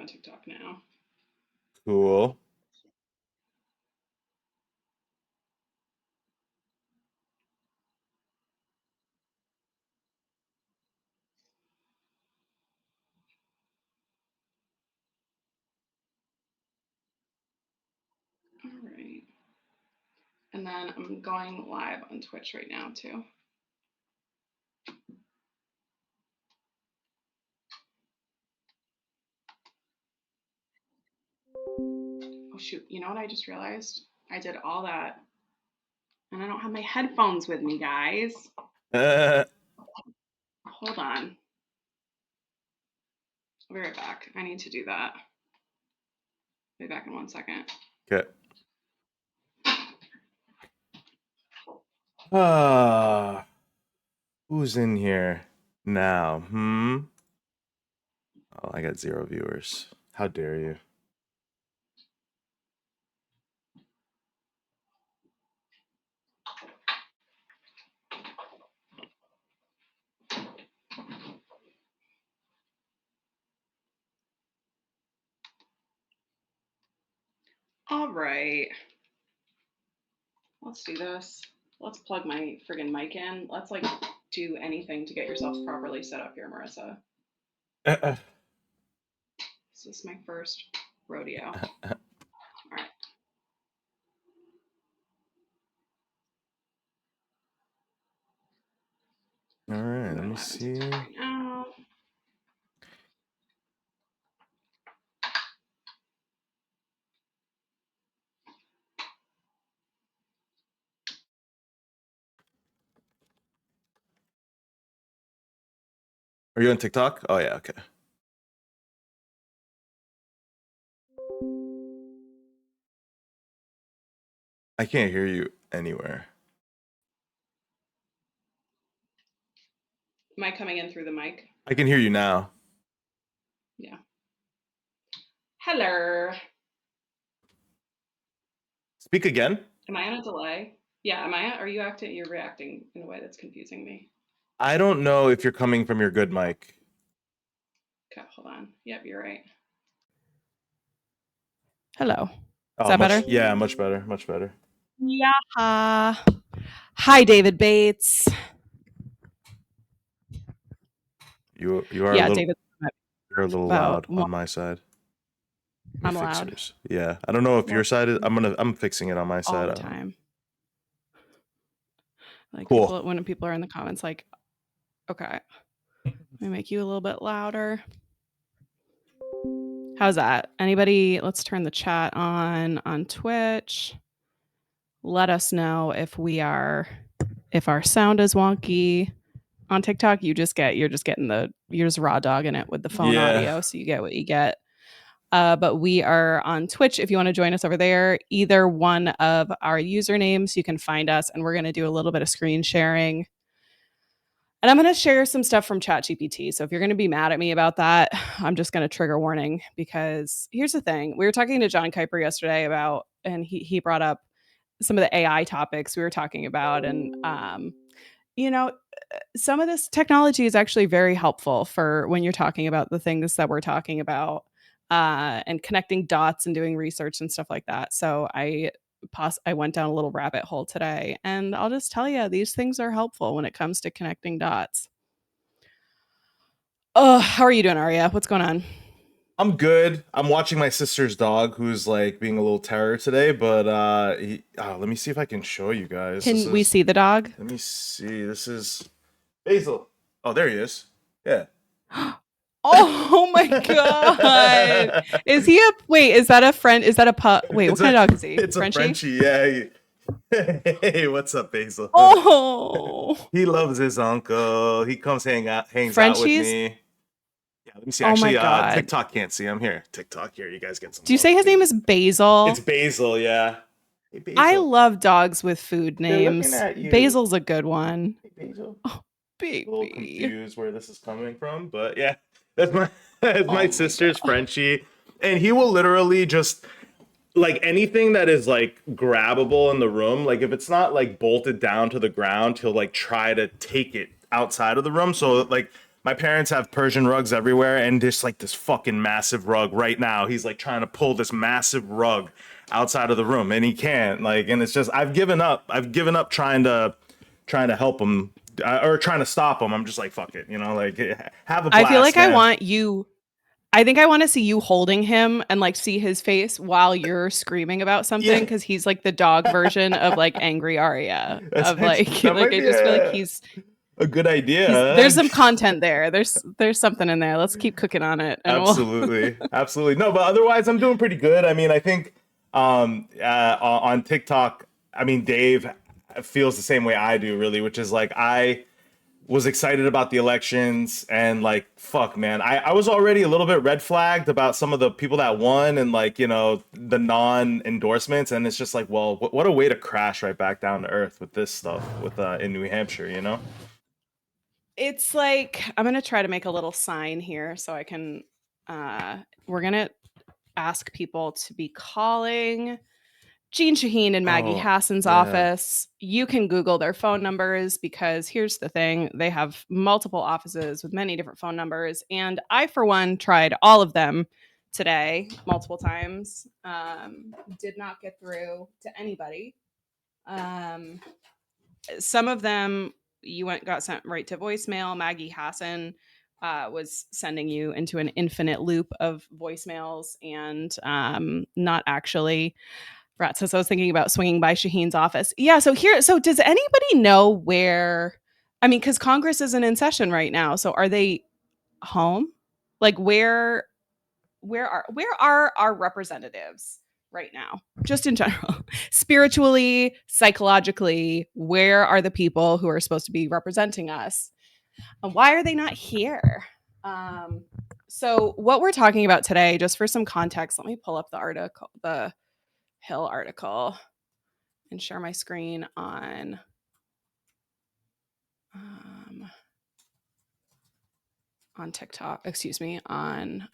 on TikTok now. Cool. All right. And then I'm going live on Twitch right now too. Oh shoot, you know what I just realized? I did all that and I don't have my headphones with me, guys. Hold on. I'll be right back. I need to do that. Be back in 1 second. Okay. Who's in here now? Oh, I got 0 viewers. How dare you? All right. Let's do this. Let's plug my friggin' mic in. Let's like do anything to get yourself properly set up here, Marissa. This is my first rodeo. All right. All right, let me see. Right now. Are you on TikTok? Oh yeah, okay. I can't hear you anywhere. Am I coming in through the mic? I can hear you now. Yeah. Hello. Speak again. Am I on a delay? Yeah, are you acting, you're reacting in a way that's confusing me. I don't know if you're coming from your good mic. Okay, hold on. Yep, you're right. Hello. Oh, Is that better? Yeah, much better. Much better. Yeah. Hi, David Bates. You are a little, David. you're a little loud on my side. I'm loud. Yours. Yeah, I don't know if your side is. I'm fixing it on my side all the time. Like cool. When people are in the comments, like, okay, let me make you a little bit louder. How's that? Anybody? Let's turn the chat on Twitch. Let us know if our sound is wonky. On TikTok, you're just raw dogging it with the phone audio, so you get what you get. But we are on Twitch. If you want to join us over there, either one of our usernames, you can find us, and we're going to do a little bit of screen sharing. And I'm going to share some stuff from ChatGPT. So if you're going to be mad at me about that, I'm just going to trigger warning, because here's the thing. We were talking to John Kuiper yesterday about, and he brought up some of the AI topics we were talking about. And, some of this technology is actually very helpful for when you're talking about the things that we're talking about, and connecting dots and doing research and stuff like that. So I went down a little rabbit hole today, and I'll just tell you, these things are helpful when it comes to connecting dots. Oh, how are you doing, Arya? What's going on? I'm good. I'm watching my sister's dog, who's like being a little terror today, but let me see if I can show you guys. Can we see the dog? Let me see. This is Basil. Oh, there he is. Yeah. Oh my god. Is that a friend? Is that a pup? Wait, what kind of dog is he? It's Frenchie? a Frenchie, yeah. Hey, what's up, Basil? Oh. He loves his uncle. He comes hangs out with me. Yeah, let me see. Actually, TikTok can't see him. Here, TikTok, here. You guys get some. Do you say his name is Basil? It's Basil, yeah. Hey, Basil. I love dogs with food names. Basil's a good one. Hey, Basil. Oh, baby. A little confused where this is coming from, but yeah, that's my sister's Frenchie, and he will literally just, like, anything that is like grabbable in the room, like if it's not like bolted down to the ground, he'll like try to take it outside of the room. So like my parents have Persian rugs everywhere, and there's like this fucking massive rug right now. He's like trying to pull this massive rug outside of the room, and he can't. Like, and it's just I've given up. I've given up trying to help him or trying to stop him. I'm just like, fuck it, like have a blast. I feel like man. I think I want to see you holding him and like see his face while you're screaming about something, because he's like the dog version of like angry Arya. Of like I just feel like he's a good idea. There's some content there. There's something in there. Let's keep cooking on it. And absolutely. Absolutely. No, but otherwise I'm doing pretty good. I mean, I think on TikTok, I mean, Dave feels the same way I do, really, which is like I was excited about the elections, and like, fuck, man, I was already a little bit red flagged about some of the people that won, and like, the non-endorsements, and it's just like, well, what a way to crash right back down to earth with this stuff with in New Hampshire, It's like, I'm gonna try to make a little sign here so I can we're gonna ask people to be calling Jeanne Shaheen and Maggie Hassan's office. You can Google their phone numbers, because here's the thing. They have multiple offices with many different phone numbers. And I, for one, tried all of them today, multiple times. Did not get through to anybody. Some of them got sent right to voicemail. Maggie Hassan was sending you into an infinite loop of voicemails and not actually. Rat says, I was thinking about swinging by Shaheen's office. Yeah, so does anybody know where, I mean, because Congress isn't in session right now, so are they home? Like, where are our representatives right now? Just in general. Spiritually, psychologically, where are the people who are supposed to be representing us? And why are they not here? So what we're talking about today, just for some context, let me pull up the article, the Hill article, and share my screen on TikTok, excuse me, on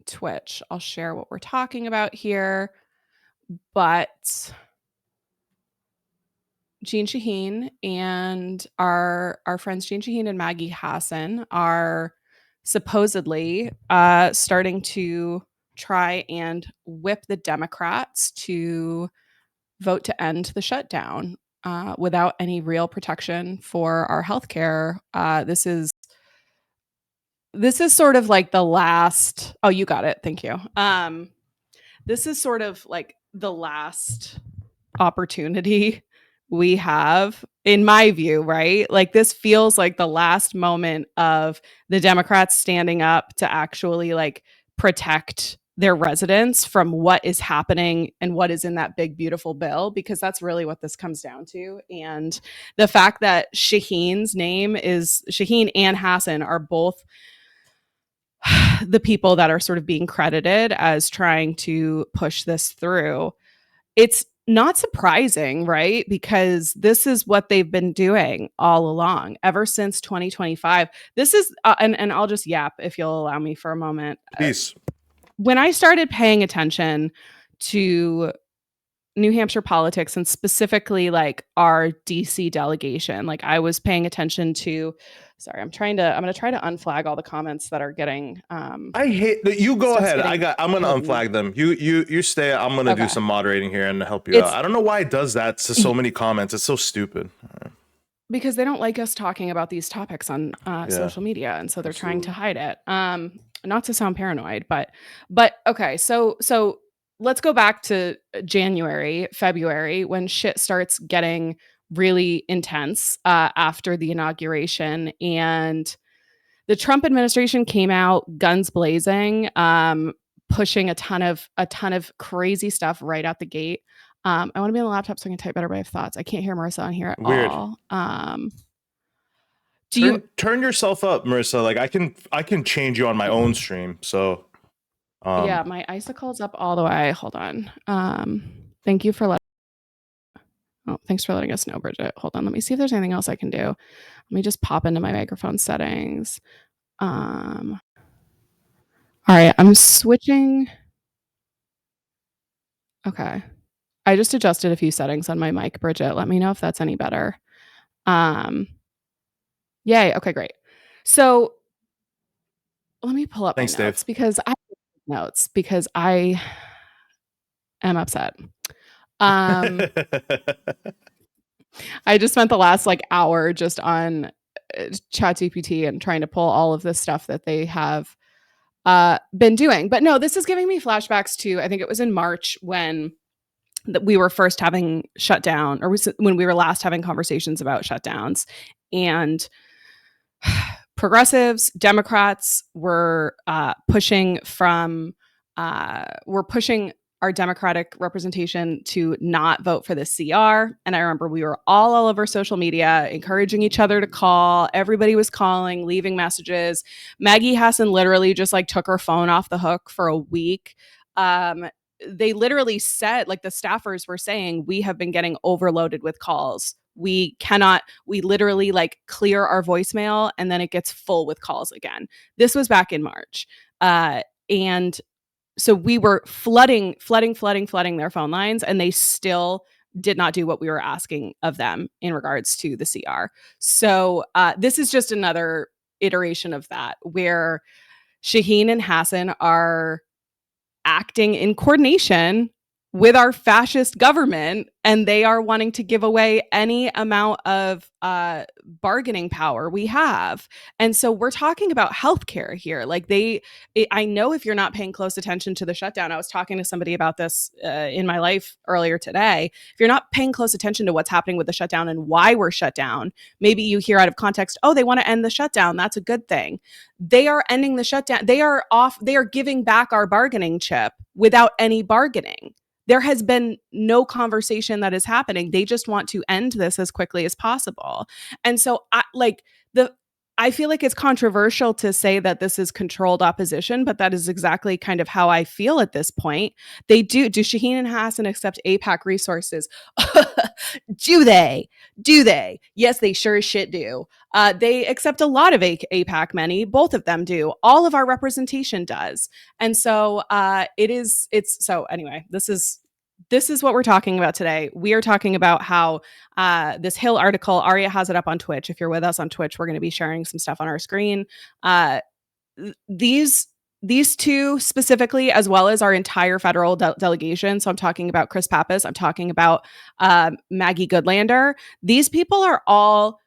Twitch. I'll share what we're talking about here. But Jeanne Shaheen and our friends Jeanne Shaheen and Maggie Hassan are supposedly starting to try and whip the Democrats to vote to end the shutdown without any real protection for our healthcare. This is sort of like the last. Oh, you got it. Thank you. This is sort of like the last opportunity we have, in my view, right? Like, this feels like the last moment of the Democrats standing up to actually like protect their residents from what is happening and what is in that big, beautiful bill, because that's really what this comes down to. And the fact that Shaheen's name is Shaheen and Hassan are both the people that are sort of being credited as trying to push this through. It's not surprising, right? Because this is what they've been doing all along, ever since 2025. This is, and I'll just yap if you'll allow me for a moment. Peace. When I started paying attention to New Hampshire politics, and specifically like our DC delegation, like I was paying attention to, sorry, I'm going to try to unflag all the comments that are getting, I hate that. You go ahead. I'm going to unflag them. You stay. I'm going to do some moderating here and help you out. I don't know why it does that to so many comments. It's so stupid. Because they don't like us talking about these topics on social media, and so they're trying to hide it. Not to sound paranoid, but okay. So let's go back to January, February, when shit starts getting really intense after the inauguration, and the Trump administration came out guns blazing, pushing a ton of crazy stuff right out the gate. I want to be on the laptop so I can type better, but I have thoughts. I can't hear Marissa on here at all. Turn yourself up, Marissa? Like I can change you on my own stream. So yeah, my icicle's up all the way. Hold on. Thank you for thanks for letting us know, Bridget. Hold on. Let me see if there's anything else I can do. Let me just pop into my microphone settings. All right, I'm switching. Okay. I just adjusted a few settings on my mic, Bridget. Let me know if that's any better. Yay. Okay, great. So let me pull up Thanks, my notes Dave. because I am upset. I just spent the last like hour just on ChatGPT and trying to pull all of this stuff that they have been doing. But no, this is giving me flashbacks to, I think it was in March when we were first having shutdown, or when we were last having conversations about shutdowns. And progressives, Democrats were pushing our Democratic representation to not vote for the CR. And I remember we were all over social media encouraging each other to call. Everybody was calling, leaving messages. Maggie Hassan literally just like took her phone off the hook for a week. They literally said, like the staffers were saying, we have been getting overloaded with calls. We literally like clear our voicemail and then it gets full with calls again. This was back in March. And so we were flooding their phone lines, and they still did not do what we were asking of them in regards to the CR. So this is just another iteration of that, where Shaheen and Hassan are acting in coordination with our fascist government, and they are wanting to give away any amount of bargaining power we have. And so we're talking about healthcare here. Like I know if you're not paying close attention to the shutdown, I was talking to somebody about this in my life earlier today. If you're not paying close attention to what's happening with the shutdown and why we're shut down, maybe you hear out of context, oh, they want to end the shutdown. That's a good thing. They are ending the shutdown. They are giving back our bargaining chip without any bargaining. There has been no conversation that is happening. They just want to end this as quickly as possible. And so I feel like it's controversial to say that this is controlled opposition, but that is exactly kind of how I feel at this point. Do Shaheen and Hassan accept AIPAC resources? Do they? Yes, they sure as shit do. They accept a lot of AIPAC money. Both of them do. All of our representation does. And so anyway, this is what we're talking about today. We are talking about how this Hill article, Arya has it up on Twitch. If you're with us on Twitch, we're going to be sharing some stuff on our screen. These two specifically, as well as our entire federal delegation. So I'm talking about Chris Pappas. I'm talking about Maggie Goodlander. These people are all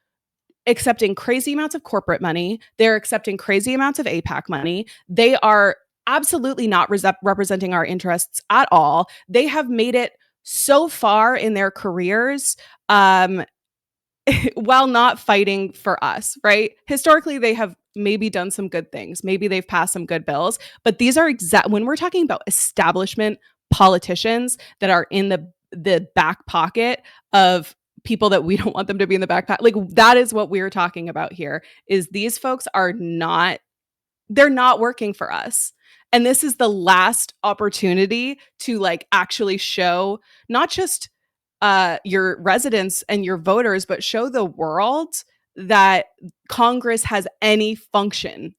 accepting crazy amounts of corporate money. They're accepting crazy amounts of AIPAC money. They are absolutely not representing our interests at all. They have made it so far in their careers while not fighting for us, right? Historically, they have maybe done some good things. Maybe they've passed some good bills, but these are when we're talking about establishment politicians that are in the back pocket of people that we don't want them to be in the back pocket. Like that is what we're talking about here, is these folks they're not working for us. And this is the last opportunity to like actually show not just your residents and your voters, but show the world that Congress has any function.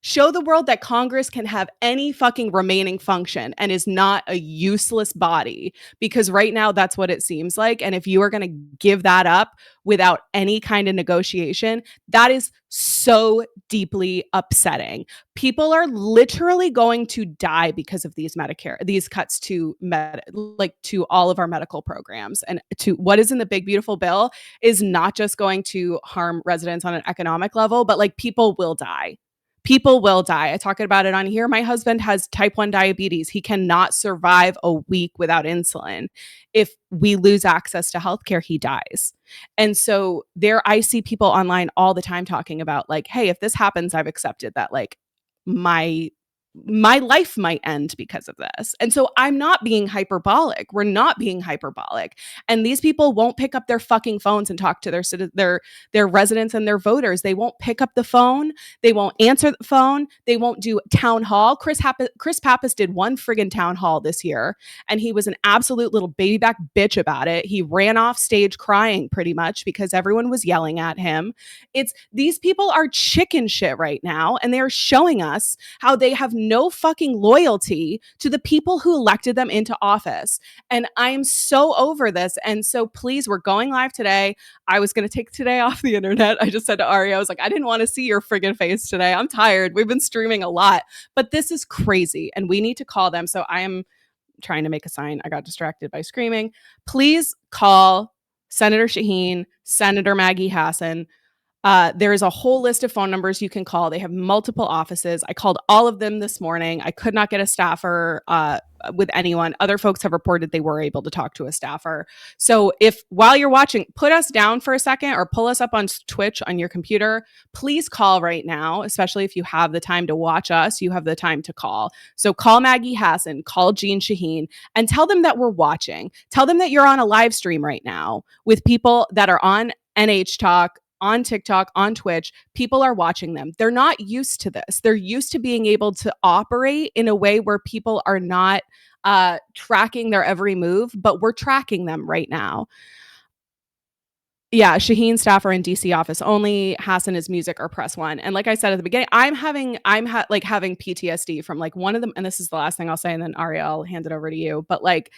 Show the world that Congress can have any fucking remaining function and is not a useless body, because right now that's what it seems like. And if you are going to give that up without any kind of negotiation, that is so deeply upsetting. People are literally going to die because of these cuts to to all of our medical programs, and to what is in the big beautiful bill is not just going to harm residents on an economic level, but like people will die. People will die. I talk about it on here. My husband has type 1 diabetes. He cannot survive a week without insulin. If we lose access to healthcare, he dies. And so I see people online all the time talking about like, hey, if this happens, I've accepted that like my life might end because of this. And so I'm not being hyperbolic. We're not being hyperbolic. And these people won't pick up their fucking phones and talk to their residents and their voters. They won't pick up the phone. They won't answer the phone. They won't do town hall. Chris Pappas did one friggin' town hall this year, and he was an absolute little baby back bitch about it. He ran off stage crying pretty much because everyone was yelling at him. These people are chicken shit right now, and they are showing us how they have no fucking loyalty to the people who elected them into office. And I'm so over this. And so please, we're going live today. I was going to take today off the internet. I just said to Arya, I was like, I didn't want to see your friggin' face today. I'm tired. We've been streaming a lot, but this is crazy and we need to call them. So I am trying to make a sign. I got distracted by screaming. Please call Senator Shaheen, Senator Maggie Hassan. There is a whole list of phone numbers you can call. They have multiple offices. I called all of them this morning. I could not get a staffer with anyone. Other folks have reported they were able to talk to a staffer. So if while you're watching, put us down for a second or pull us up on Twitch on your computer, please call right now, especially if you have the time to watch us, you have the time to call. So call Maggie Hassan, call Jeanne Shaheen, and tell them that we're watching. Tell them that you're on a live stream right now with people that are on NH Talk, on TikTok, on Twitch. People are watching them. They're not used to this. They're used to being able to operate in a way where people are not tracking their every move, but we're tracking them right now. Yeah, Shaheen staffer in DC office only. Hassan is music or press one. And like I said at the beginning, I'm having PTSD from like one of them. And this is the last thing I'll say, and then Arya, I'll hand it over to you. But like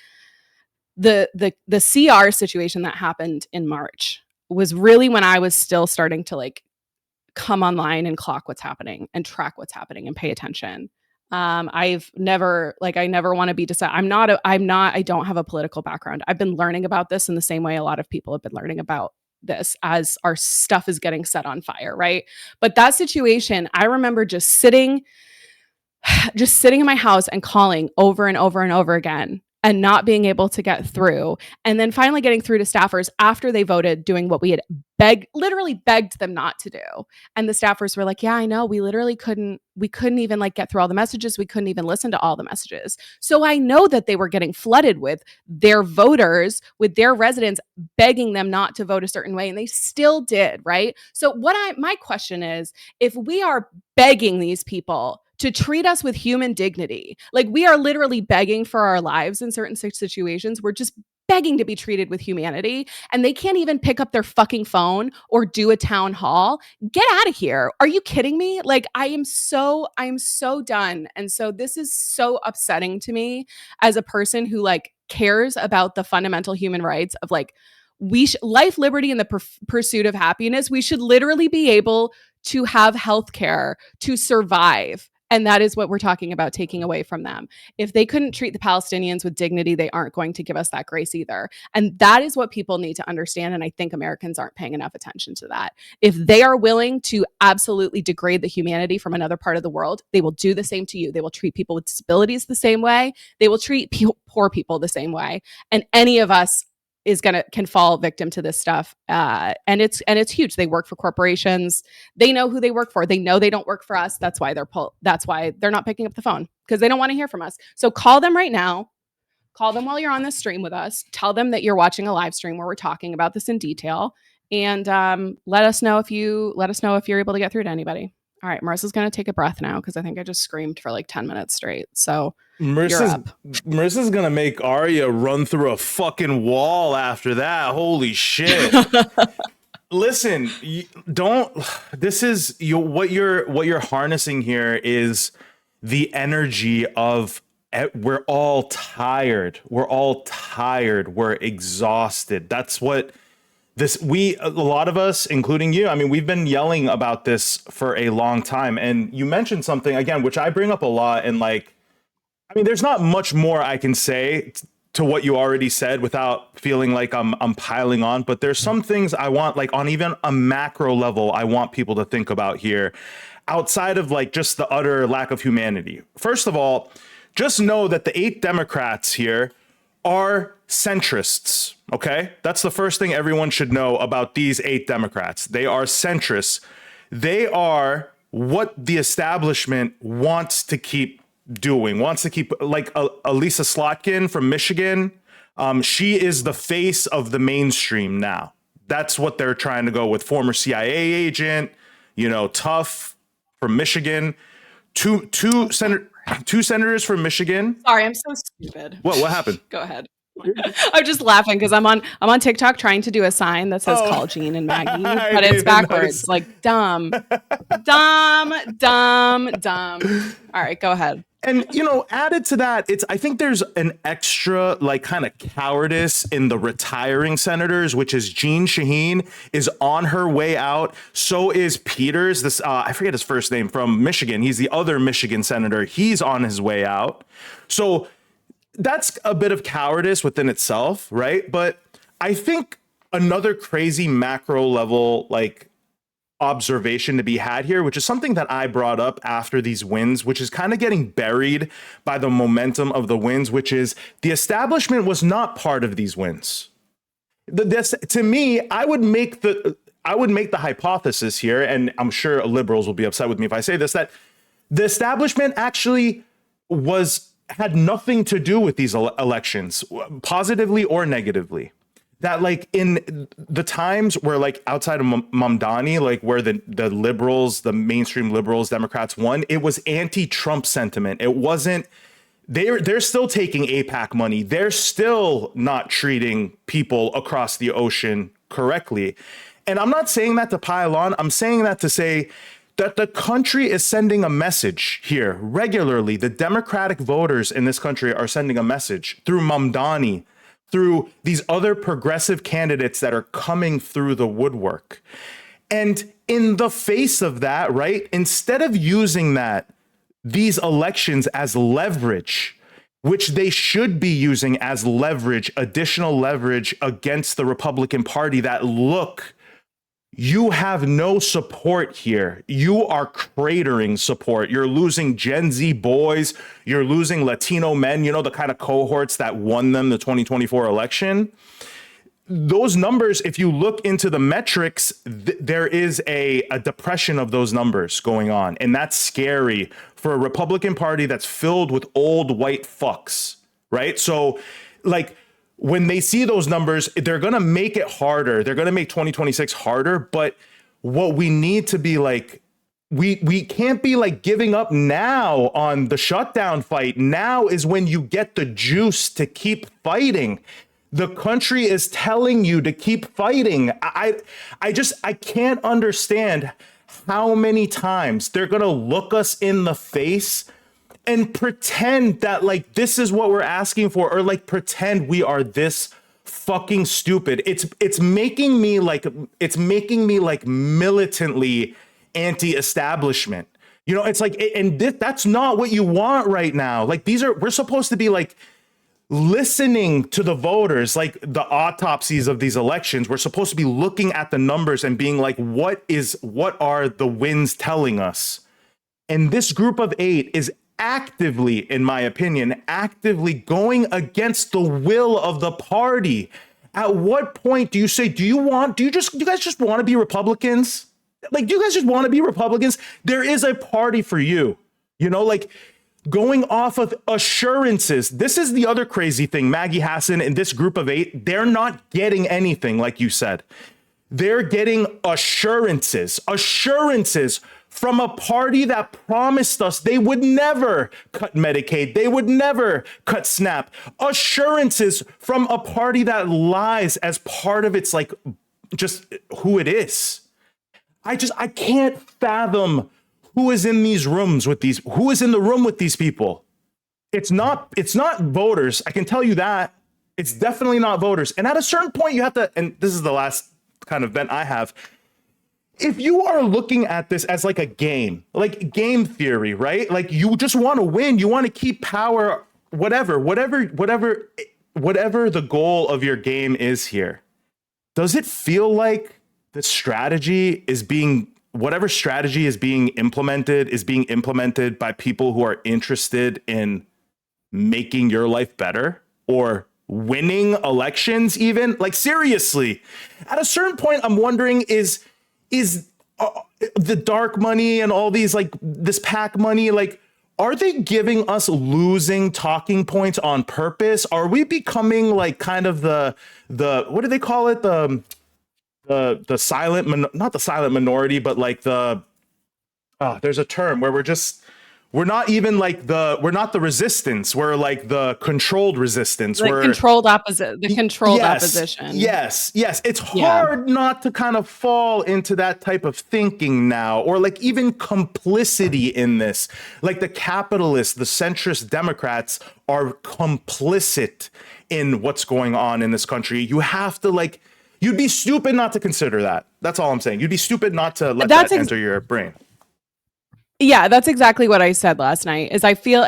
the CR situation that happened in March was really when I was still starting to like come online and clock what's happening and track what's happening and pay attention. I never want to be I don't have a political background. I've been learning about this in the same way a lot of people have been learning about this as our stuff is getting set on fire, right? But that situation, I remember just sitting in my house and calling over and over and over again and not being able to get through. And then finally getting through to staffers after they voted, doing what we had literally begged them not to do. And the staffers were like, yeah, I know. We couldn't even like get through all the messages. We couldn't even listen to all the messages. So I know that they were getting flooded with their voters, with their residents begging them not to vote a certain way. And they still did, right? So my question is, if we are begging these people to treat us with human dignity, like we are literally begging for our lives in certain situations, we're just begging to be treated with humanity, and they can't even pick up their fucking phone or do a town hall. Get out of here. Are you kidding me? Like I'm so done. And so this is so upsetting to me as a person who like cares about the fundamental human rights of like life, liberty, and the pursuit of happiness. We should literally be able to have healthcare to survive. And that is what we're talking about taking away from them. If they couldn't treat the Palestinians with dignity, they aren't going to give us that grace either. And that is what people need to understand. And I think Americans aren't paying enough attention to that. If they are willing to absolutely degrade the humanity from another part of the world, they will do the same to you. They will treat people with disabilities the same way. They will treat poor people the same way. And any of us can fall victim to this stuff. And it's huge. They work for corporations. They know who they work for. They know they don't work for us. That's why they're not picking up the phone, because they don't want to hear from us. So call them right now. Call them while you're on this stream with us. Tell them that you're watching a live stream where we're talking about this in detail. And let us know if you're able to get through to anybody. All right, Marissa's going to take a breath now because I think I just screamed for like 10 minutes straight. So Marissa's going to make Arya run through a fucking wall after that. Holy shit. Listen, what you're harnessing here is the energy of we're all tired. We're exhausted. That's what a lot of us, including you, I mean, we've been yelling about this for a long time. And you mentioned something again, which I bring up a lot. And like, I mean, there's not much more I can say to what you already said without feeling like I'm piling on. But there's some things I want, like on even a macro level, I want people to think about here outside of like just the utter lack of humanity. First of all, just know that the 8 Democrats here are centrists. Okay, that's the first thing everyone should know about these 8 Democrats. They are centrists. They are what the establishment wants to keep doing, like Elisa Slotkin from Michigan. She is the face of the mainstream now. That's what they're trying to go with. Former CIA agent, tough from Michigan. Two senators from Michigan. Sorry, I'm so stupid. What happened? Go ahead. I'm just laughing because I'm on TikTok trying to do a sign that says call Jeanne and Maggie, but it's backwards. Like dumb. All right, go ahead. And added to that, I think there's an extra like kind of cowardice in the retiring senators, which is Jeanne Shaheen is on her way out. So is Peters. This I forget his first name, from Michigan. He's the other Michigan senator. He's on his way out. So that's a bit of cowardice within itself, right? But I think another crazy macro level like observation to be had here, which is something that I brought up after these wins, which is kind of getting buried by the momentum of the wins, which is the establishment was not part of these wins. To me, I would make the hypothesis here, and I'm sure liberals will be upset with me if I say this, that the establishment actually had nothing to do with these elections, positively or negatively. That like in the times where like outside of Mamdani, like where the liberals, the mainstream liberals, Democrats won, it was anti-Trump sentiment. It wasn't, they're still taking APAC money. They're still not treating people across the ocean correctly. And I'm not saying that to pile on. I'm saying that to say that the country is sending a message here regularly. The Democratic voters in this country are sending a message through Mamdani, through these other progressive candidates that are coming through the woodwork. And in the face of that, right, instead of using these elections as leverage, which they should be using as leverage, additional leverage against the Republican Party, that look, you have no support here. You are cratering support. You're losing Gen Z boys. You're losing Latino men, the kind of cohorts that won them the 2024 election. Those numbers, if you look into the metrics, there is a depression of those numbers going on. And that's scary for a Republican Party that's filled with old white fucks, right? So like, when they see those numbers, they're going to make it harder. They're going to make 2026 harder. But what we need to be like, we can't be like giving up now on the shutdown fight. Now is when you get the juice to keep fighting. The country is telling you to keep fighting. I can't understand how many times they're going to look us in the face and pretend that like this is what we're asking for, or like pretend we are this fucking stupid. It's making me like militantly anti-establishment. It's like, and that's not what you want right now. Like we're supposed to be like listening to the voters, like the autopsies of these elections. We're supposed to be looking at the numbers and being like, what are the wins telling us? And this group of 8 is actively, in my opinion, going against the will of the party. At what point do you say, do you guys just want to be Republicans? Like, do you guys just want to be Republicans? There is a party for you, like going off of assurances. This is the other crazy thing. Maggie Hassan and this group of 8, they're not getting anything, like you said. They're getting assurances from a party that promised us they would never cut Medicaid, they would never cut SNAP. Assurances from a party that lies as part of its like just who it is. I can't fathom who is in the room with these people. It's not voters. I can tell you that. It's definitely not voters. And at a certain point you have to, and this is the last kind of vent I have, if you are looking at this as like a game, like game theory, right? Like you just want to win, you want to keep power, whatever the goal of your game is here. Does it feel like the strategy is whatever strategy is being implemented by people who are interested in making your life better or winning elections even? Like seriously, at a certain point, I'm wondering is the dark money and all these like this PAC money, like, are they giving us losing talking points on purpose? Are we becoming like kind of the what do they call it? The silent, not the silent minority, but like there's a term where we're just we're not even like we're not the resistance. We're like the controlled resistance. The controlled opposition. Yes. It's Yeah. hard not to kind of fall into that type of thinking now, or like even complicity in this. Like the capitalists, the centrist Democrats are complicit in what's going on in this country. You have to like, you'd be stupid not to consider that. That's all I'm saying. You'd be stupid not to let that enter your brain. Yeah, that's exactly what I said last night. I feel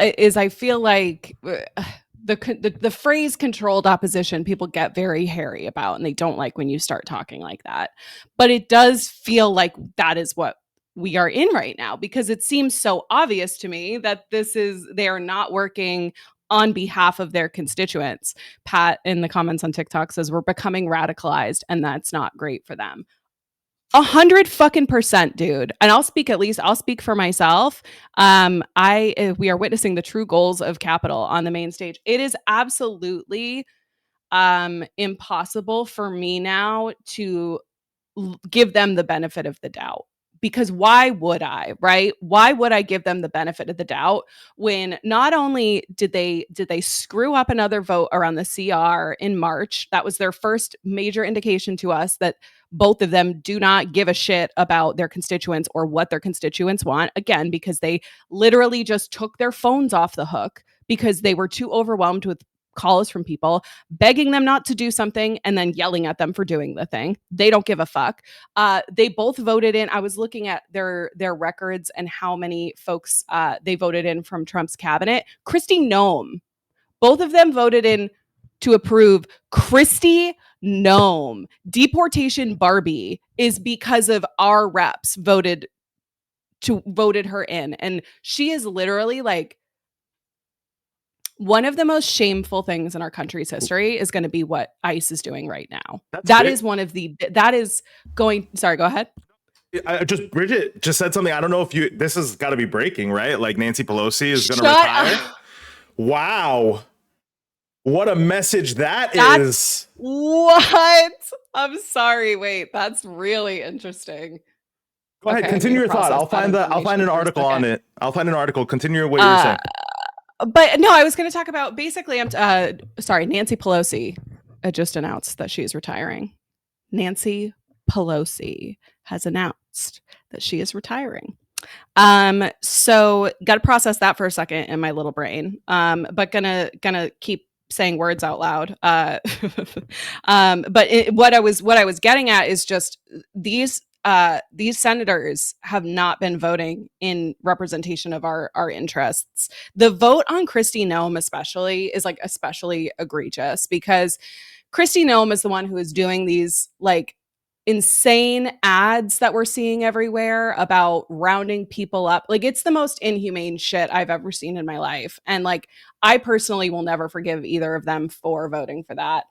like the phrase controlled opposition, people get very hairy about, and they don't like when you start talking like that. But it does feel like that is what we are in right now, because it seems so obvious to me that they are not working on behalf of their constituents. Pat in the comments on TikTok says we're becoming radicalized, and that's not great for them. 100% dude. And I'll speak for myself. We are witnessing the true goals of capital on the main stage. It is absolutely impossible for me now to give them the benefit of the doubt, because why would I, right? Why would I give them the benefit of the doubt when not only did they screw up another vote around the CR in March? That was their first major indication to us that both of them do not give a shit about their constituents or what their constituents want, again, because they literally just took their phones off the hook because they were too overwhelmed with calls from people begging them not to do something and then yelling at them for doing the thing. They don't give a fuck. They both voted in. I was looking at their records and how many folks they voted in from Trump's cabinet. Kristi Noem, both of them voted in to approve. Kristi Noem, deportation Barbie, is because of our reps voted her in, and she is literally like, one of the most shameful things in our country's history is going to be what ICE is doing right now. Sorry, go ahead. Bridget just said something. I don't know if this has got to be breaking, right? Like Nancy Pelosi is going to retire. Wow. What a message that's is. What? I'm sorry. Wait, that's really interesting. Go ahead. Continue your thought. I'll find an article on it. I'll find an article. Continue what you were saying. But no, I was going to talk about basically, Nancy Pelosi just announced that she's retiring. Nancy Pelosi has announced that she is retiring. So got to process that for a second in my little brain. But gonna keep saying words out loud. But what I was getting at is just these senators have not been voting in representation of our interests. The vote on Kristi Noem especially is like especially egregious, because Kristi Noem is the one who is doing these like insane ads that we're seeing everywhere about rounding people up. Like, it's the most inhumane shit I've ever seen in my life. And like, I personally will never forgive either of them for voting for that.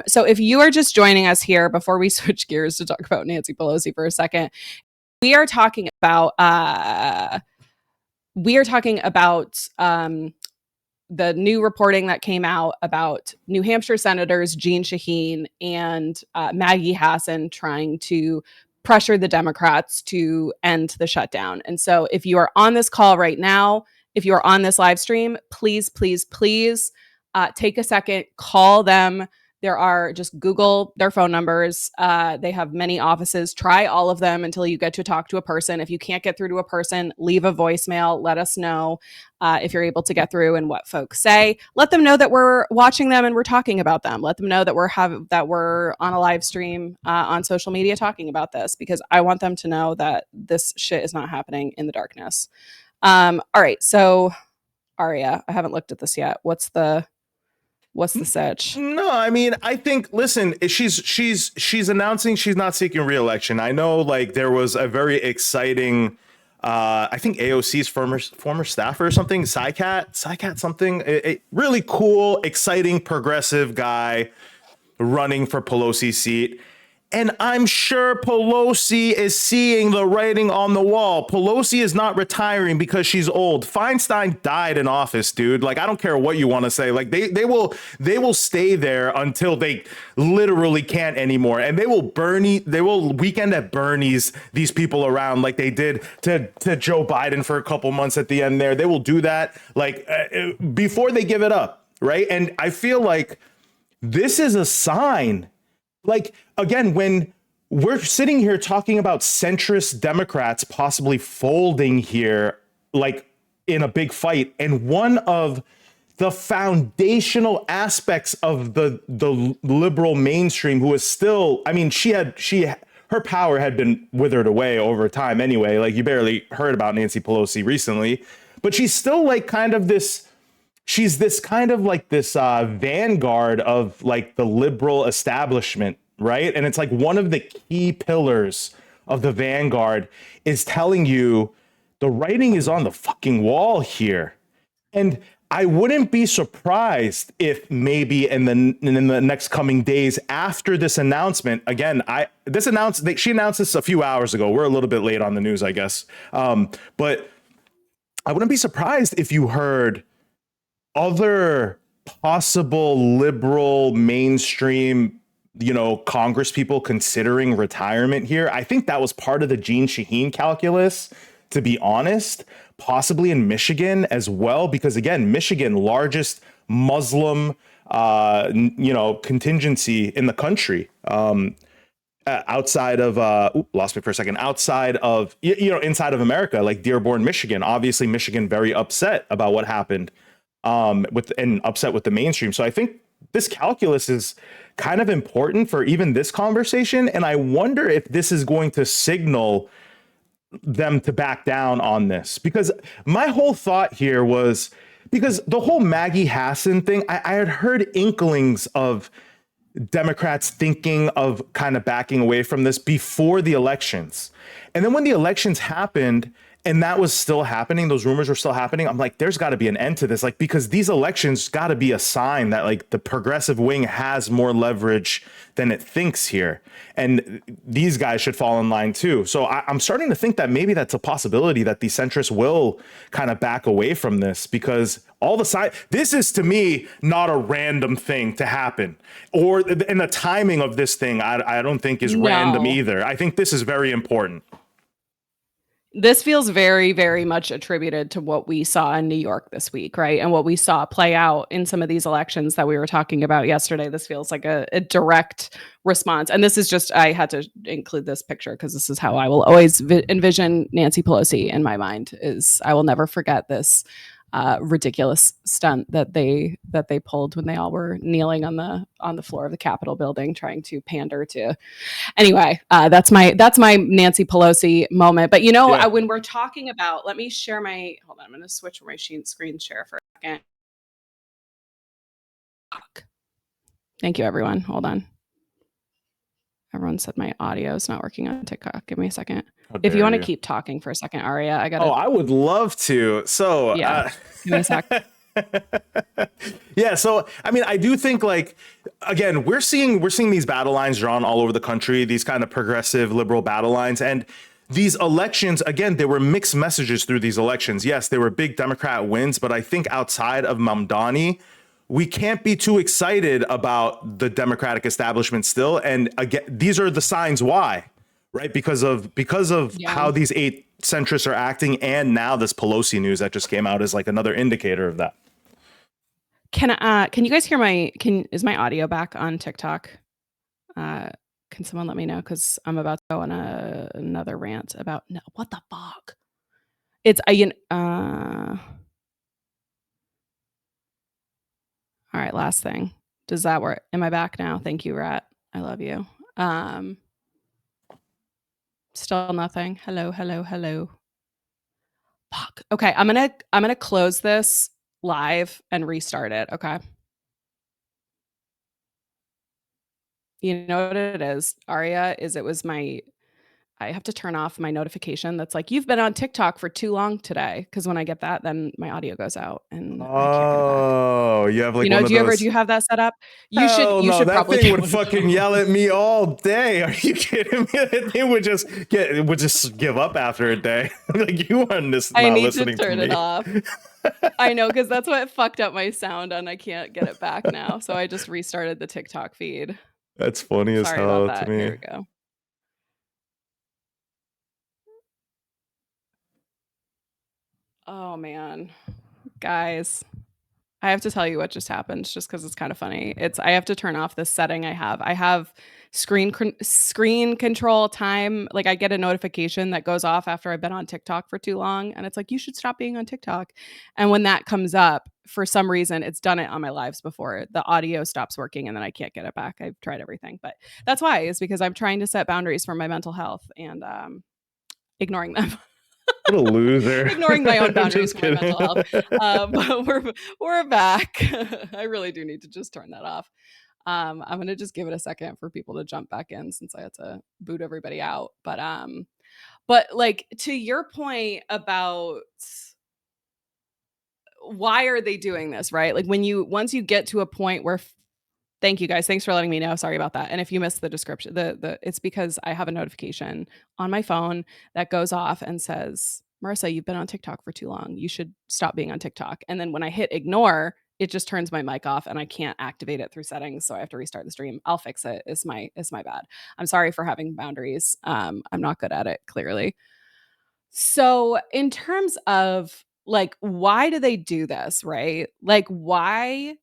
So if you are just joining us here, before we switch gears to talk about Nancy Pelosi for a second, we are talking about the new reporting that came out about New Hampshire Senators Jeanne Shaheen and Maggie Hassan trying to pressure the Democrats to end the shutdown. And so if you are on this call right now, if you are on this live stream, please, please, please take a second, call them. Just Google their phone numbers. They have many offices. Try all of them until you get to talk to a person. If you can't get through to a person, leave a voicemail. Let us know if you're able to get through and what folks say. Let them know that we're watching them and we're talking about them. Let them know that we're on a live stream on social media talking about this, because I want them to know that this shit is not happening in the darkness. All right, so Arya, I haven't looked at this yet. What's the sitch? No, I mean, I think, listen, she's announcing she's not seeking re-election. I know, like, there was a very exciting, I think AOC's former staffer or something, Psycat something, a really cool, exciting, progressive guy running for Pelosi's seat. And I'm sure Pelosi is seeing the writing on the wall. Pelosi is not retiring because she's old. Feinstein died in office, dude. Like, I don't care what you want to say. Like, they will stay there until they literally can't anymore. And they will weekend at Bernie's these people around like they did to Joe Biden for a couple months at the end there. They will do that like before they give it up, right? And I feel like this is a sign. Like, again, when we're sitting here talking about centrist Democrats possibly folding here, like in a big fight, and one of the foundational aspects of the liberal mainstream, who is still, I mean, her power had been withered away over time anyway. Like, you barely heard about Nancy Pelosi recently, but she's still like kind of this. She's this kind of like this vanguard of like the liberal establishment, right? And it's like one of the key pillars of the vanguard is telling you the writing is on the fucking wall here. And I wouldn't be surprised if maybe in the next coming days after this announcement, again, she announced this a few hours ago. We're a little bit late on the news, I guess. But I wouldn't be surprised if you heard other possible liberal mainstream, Congress people considering retirement here. I think that was part of the Jeanne Shaheen calculus, to be honest, possibly in Michigan as well, because again, Michigan, largest Muslim, contingency in the country. Outside of lost me for a second, outside of inside of America, like Dearborn, Michigan. Obviously, Michigan very upset about what happened and upset with the mainstream. So I think this calculus is kind of important for even this conversation. And I wonder if this is going to signal them to back down on this, because my whole thought here was, because the whole Maggie Hassan thing, I had heard inklings of Democrats thinking of kind of backing away from this before the elections. And then when the elections happened, and that was still happening, those rumors were still happening, I'm like, there's got to be an end to this, like, because these elections got to be a sign that like the progressive wing has more leverage than it thinks here, and these guys should fall in line too. So I'm starting to think that maybe that's a possibility that the centrists will kind of back away from this, because all the side, this is to me not a random thing to happen, and the timing of this thing I don't think is random either. I think this is very important. This feels very, very much attributed to what we saw in New York this week, right? And what we saw play out in some of these elections that we were talking about yesterday. This feels like a direct response. And this is just, I had to include this picture because this is how I will always envision Nancy Pelosi in my mind. Is I will never forget this ridiculous stunt that they pulled when they all were kneeling on the floor of the Capitol building trying to pander to. Anyway, that's my Nancy Pelosi moment. But when we're talking about, let me share my, hold on, I'm going to switch my screen share for a second. Thank you, everyone. Hold on. Everyone said my audio is not working on TikTok. Give me a second. If you want to keep talking for a second, Arya, I got. Oh, I would love to. So yeah, give me a sec. Yeah, so I mean, I do think, like, again, we're seeing these battle lines drawn all over the country, these kind of progressive liberal battle lines, and these elections, again, there were mixed messages through these elections. Yes, there were big Democrat wins, but I think outside of Mamdani, we can't be too excited about the Democratic establishment still. And again, these are the signs why, right? Because of how these 8 centrists are acting, and now this Pelosi news that just came out is like another indicator of that. Can you guys hear is my audio back on TikTok? Can someone let me know? Because I'm about to go on another rant about what the fuck. It's all right, last thing. Does that work? Am I back now? Thank you, Rat. I love you. Still nothing. Hello. Fuck. Okay, I'm gonna close this live and restart it. Okay. You know what it is, Arya? It was my I have to turn off my notification that's like, you've been on TikTok for too long today. Because when I get that, then my audio goes out and I can't get it back. Oh, you have like You know, one of do those. you have that set up? Hell You no, should that probably thing get would one fucking too. yell at me all day. Are you kidding me? That thing would just give up after a day. Like, you are not I need to listening to turn it me. off. I know, because that's what fucked up my sound and I can't get it back now. So I just restarted the TikTok feed. That's funny as Sorry about hell to that. Here me. we go. Oh man, guys, I have to tell you what just happened just because it's kind of funny. I have to turn off this setting I have. I have screen control time. Like, I get a notification that goes off after I've been on TikTok for too long, and it's like, you should stop being on TikTok. And when that comes up, for some reason, it's done it on my lives before. The audio stops working and then I can't get it back. I've tried everything, but that's why, is because I'm trying to set boundaries for my mental health and ignoring them. What a loser. Ignoring my own boundaries Just for my mental kidding. health. But we're back. I really do need to just turn that off. I'm gonna just give it a second for people to jump back in since I had to boot everybody out. But like, to your point about why are they doing this, right? Like, once you get to a point where thank you guys. Thanks for letting me know. Sorry about that. And if you missed the description, it's because I have a notification on my phone that goes off and says, Marissa, you've been on TikTok for too long. You should stop being on TikTok. And then when I hit ignore, it just turns my mic off and I can't activate it through settings. So I have to restart the stream. I'll fix it. It's my bad. I'm sorry for having boundaries. I'm not good at it, clearly. So in terms of like, why do they do this, right? Like, why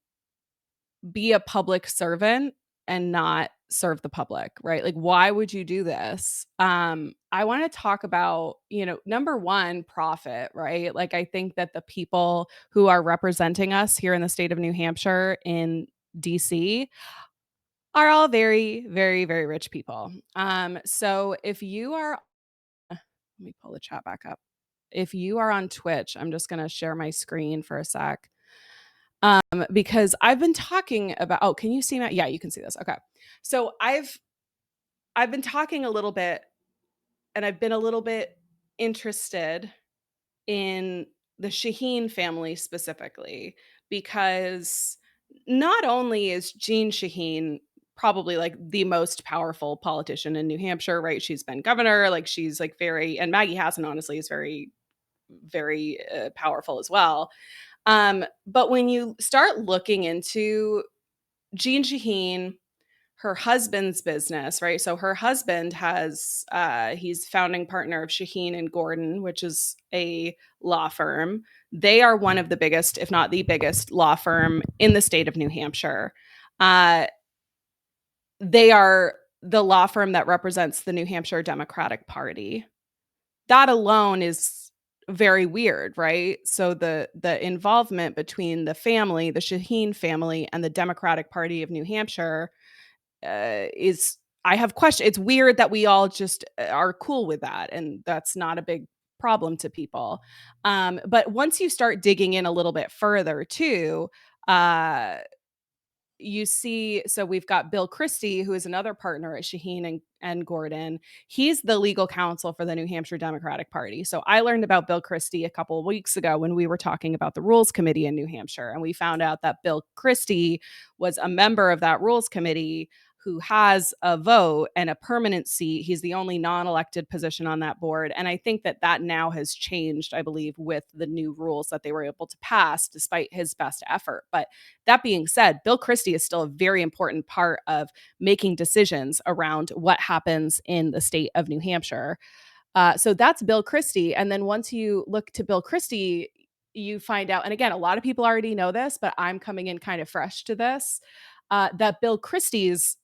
be a public servant and not serve the public, right? Like, why would you do this? I want to talk about, number one, profit, right? Like, I think that the people who are representing us here in the state of New Hampshire in DC are all very, very, very rich people. So if you are, let me pull the chat back up. If you are on Twitch, I'm just going to share my screen for a sec. Because I've been talking about, oh, can you see that? Yeah, you can see this. Okay. So I've been talking a little bit, and I've been a little bit interested in the Shaheen family specifically, because not only is Jeanne Shaheen probably like the most powerful politician in New Hampshire, right? She's been governor, like she's like and Maggie Hassan honestly is very, very powerful as well. But when you start looking into Jeanne Shaheen, her husband's business, right? So her husband he's founding partner of Shaheen and Gordon, which is a law firm. They are one of the biggest, if not the biggest, law firm in the state of New Hampshire. They are the law firm that represents the New Hampshire Democratic Party. That alone is very weird, right? So the involvement between the Shaheen family, and the Democratic Party of New Hampshire is, I have questions. It's weird that we all just are cool with that, and that's not a big problem to people. But once you start digging in a little bit further, too, you see, so we've got Bill Christie, who is another partner at Shaheen and Gordon. He's the legal counsel for the New Hampshire Democratic Party. So I learned about Bill Christie a couple of weeks ago when we were talking about the Rules Committee in New Hampshire. And we found out that Bill Christie was a member of that Rules Committee who has a vote and a permanent seat. He's the only non-elected position on that board. And I think that now has changed, I believe, with the new rules that they were able to pass despite his best effort. But that being said, Bill Christie is still a very important part of making decisions around what happens in the state of New Hampshire. So that's Bill Christie. And then once you look to Bill Christie, you find out, and again, a lot of people already know this, but I'm coming in kind of fresh to this, that Bill Christie's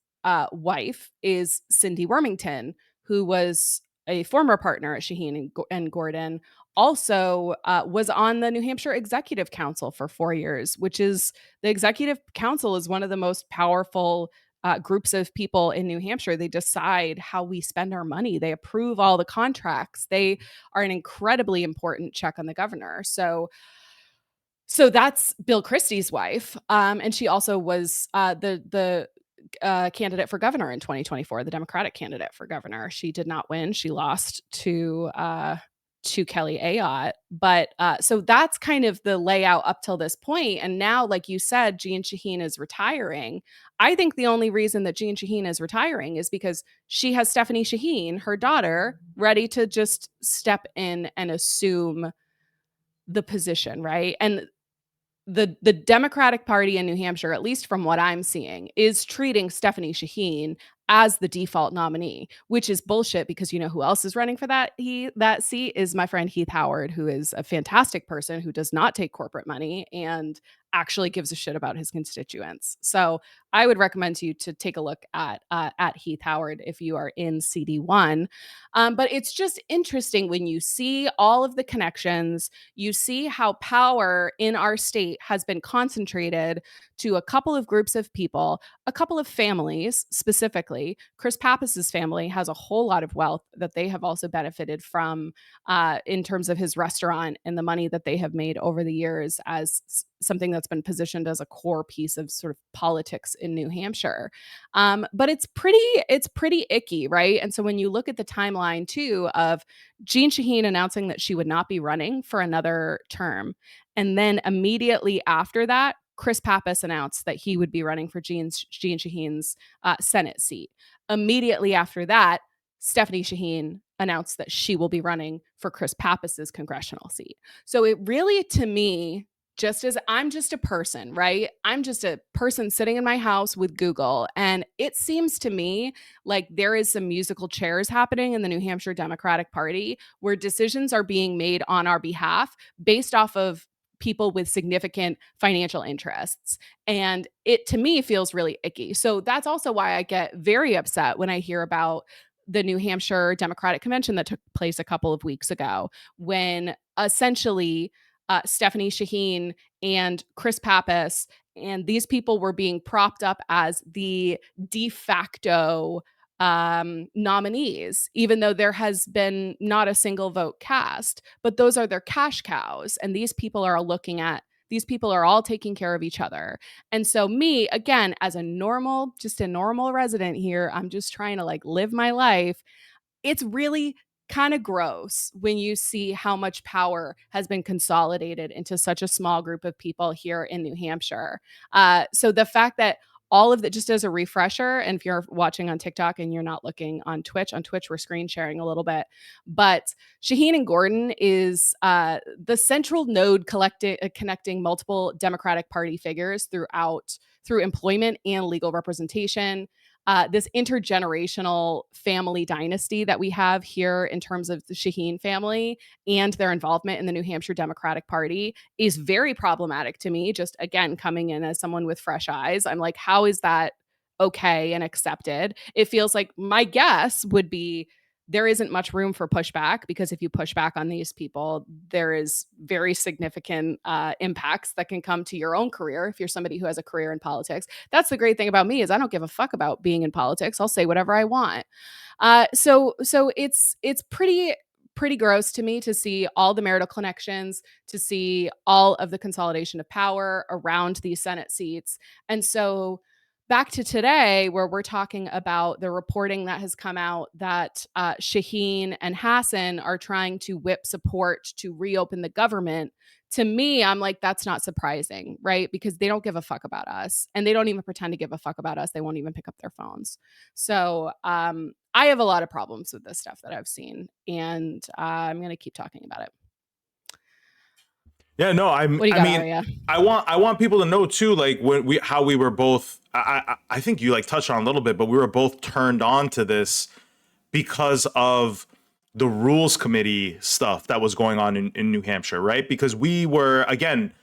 wife is Cindy Wormington, who was a former partner at Shaheen and Gordon, also was on the New Hampshire Executive Council for 4 years, which is, the Executive Council is one of the most powerful groups of people in New Hampshire. They decide how we spend our money. They approve all the contracts. They are an incredibly important check on the governor. So that's Bill Christie's wife. And she also was the candidate for governor in 2024, the Democratic candidate for governor. She did not win. She lost to Kelly Ayotte. But so that's kind of the layout up till this point. And now, like you said, Jeanne Shaheen is retiring. I think the only reason that Jeanne Shaheen is retiring is because she has Stephanie Shaheen, her daughter, ready to just step in and assume the position, right? And the Democratic Party in New Hampshire, at least from what I'm seeing, is treating Stephanie Shaheen as the default nominee, which is bullshit, because you know who else is running for that seat is my friend Heath Howard, who is a fantastic person who does not take corporate money and actually gives a shit about his constituents. So I would recommend to you to take a look at Heath Howard if you are in CD1. But it's just interesting when you see all of the connections, you see how power in our state has been concentrated to a couple of groups of people, a couple of families specifically. Chris Pappas's family has a whole lot of wealth that they have also benefited from in terms of his restaurant and the money that they have made over the years as something that's been positioned as a core piece of sort of politics in New Hampshire. But it's pretty icky, right? And so when you look at the timeline too of Jeanne Shaheen announcing that she would not be running for another term, and then immediately after that, Chris Pappas announced that he would be running for Jeanne Shaheen's Senate seat. Immediately after that, Stephanie Shaheen announced that she will be running for Chris Pappas's congressional seat. So it really, to me, just as I'm just a person, right? I'm just a person sitting in my house with Google. And it seems to me like there is some musical chairs happening in the New Hampshire Democratic Party where decisions are being made on our behalf based off of people with significant financial interests. And it, to me, feels really icky. So that's also why I get very upset when I hear about the New Hampshire Democratic Convention that took place a couple of weeks ago, when essentially Stephanie Shaheen and Chris Pappas and these people were being propped up as the de facto nominees, even though there has been not a single vote cast. But those are their cash cows. And these people are all taking care of each other. And so me, again, as a normal resident here, I'm just trying to like live my life. It's really kind of gross when you see how much power has been consolidated into such a small group of people here in New Hampshire. So the fact that all of that, just as a refresher, and if you're watching on TikTok and you're not looking on Twitch we're screen sharing a little bit, but Shaheen and Gordon is the central node connecting multiple Democratic Party figures through employment and legal representation. This intergenerational family dynasty that we have here in terms of the Shaheen family and their involvement in the New Hampshire Democratic Party is very problematic to me. Just again, coming in as someone with fresh eyes, I'm like, how is that okay and accepted? It feels like my guess would be there isn't much room for pushback, because if you push back on these people, there is very significant impacts that can come to your own career if you're somebody who has a career in politics. That's the great thing about me, is I don't give a fuck about being in politics. I'll say whatever I want. So it's pretty gross to me to see all the marital connections, to see all of the consolidation of power around these Senate seats. And so back to today, where we're talking about the reporting that has come out that Shaheen and Hassan are trying to whip support to reopen the government. To me, I'm like, that's not surprising, right? Because they don't give a fuck about us, and they don't even pretend to give a fuck about us. They won't even pick up their phones. So I have a lot of problems with this stuff that I've seen, and I'm going to keep talking about it. Yeah, no, I mean, Arya? I want people to know too, like how we were both. I think you like touched on a little bit, but we were both turned on to this because of the rules committee stuff that was going on in New Hampshire, right? Because we were, again,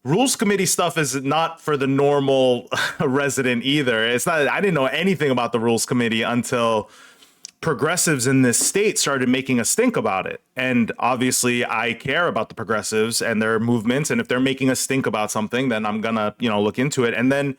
rules committee stuff is not for the normal resident either. It's not. I didn't know anything about the rules committee until progressives in this state started making a stink about it. And obviously I care about the progressives and their movements. And if they're making a stink about something, then I'm gonna, look into it. And then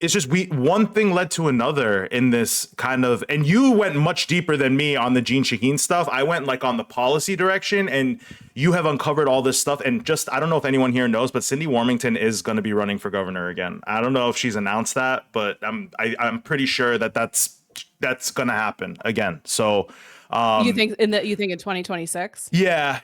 it's just one thing led to another in this kind of, and you went much deeper than me on the Jeanne Shaheen stuff. I went like on the policy direction, and you have uncovered all this stuff. And just, I don't know if anyone here knows, but Cindy Warmington is going to be running for governor again. I don't know if she's announced that, but I'm pretty sure that that's going to happen again. So you think in 2026? Yeah.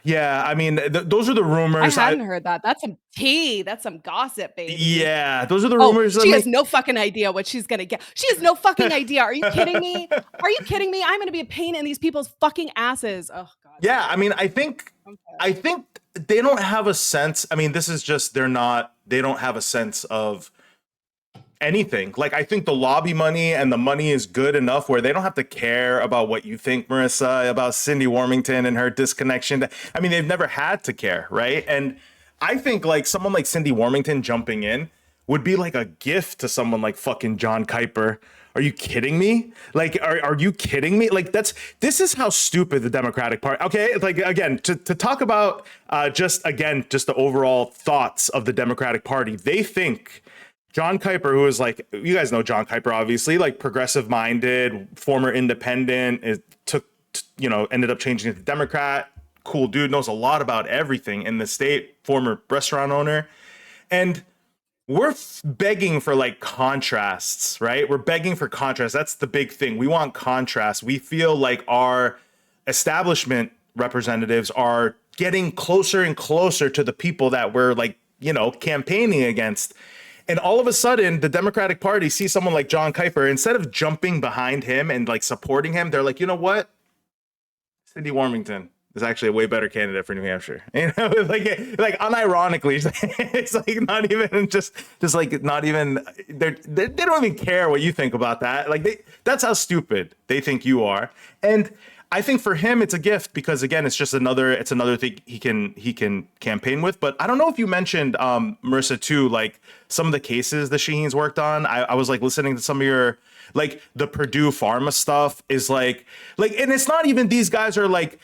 I mean, those are the rumors. I hadn't heard that. That's some tea. That's some gossip, baby. Yeah, those are the rumors. She has no fucking idea what she's gonna get. She has no fucking idea. Are you kidding me? Are you kidding me? I'm gonna be a pain in these people's fucking asses. Oh god. Yeah, I mean, I think they don't have a sense. I mean, this is just they don't have a sense of anything. Like, I think the lobby money and the money is good enough where they don't have to care about what you think, Marissa, about Cindy Warmington and her disconnection. I mean, they've never had to care, right? And I think like someone like Cindy Warmington jumping in would be like a gift to someone like fucking John Kuiper. Are you kidding me? Like, are you kidding me? Like, this is how stupid the Democratic Party. Okay, like again, to talk about just the overall thoughts of the Democratic Party, they think John Kuiper, who is like, you guys know John Kuiper, obviously, like progressive minded, former independent, ended up changing to Democrat, cool dude, knows a lot about everything in the state, former restaurant owner. And we're begging for like contrasts, right? We're begging for contrast. That's the big thing. We want contrast. We feel like our establishment representatives are getting closer and closer to the people that we're like, campaigning against. And all of a sudden, the Democratic Party sees someone like John Kuiper. Instead of jumping behind him and like supporting him, they're like, you know what? Cindy Warmington is actually a way better candidate for New Hampshire. Like unironically, it's like not even just like not even they don't even care what you think about that. Like that's how stupid they think you are. And I think for him, it's a gift because again, it's another thing he can campaign with. But I don't know if you mentioned Marissa too, like some of the cases that Shaheen's worked on. I was like listening to some of your like the Purdue Pharma stuff is like, and it's not even these guys are like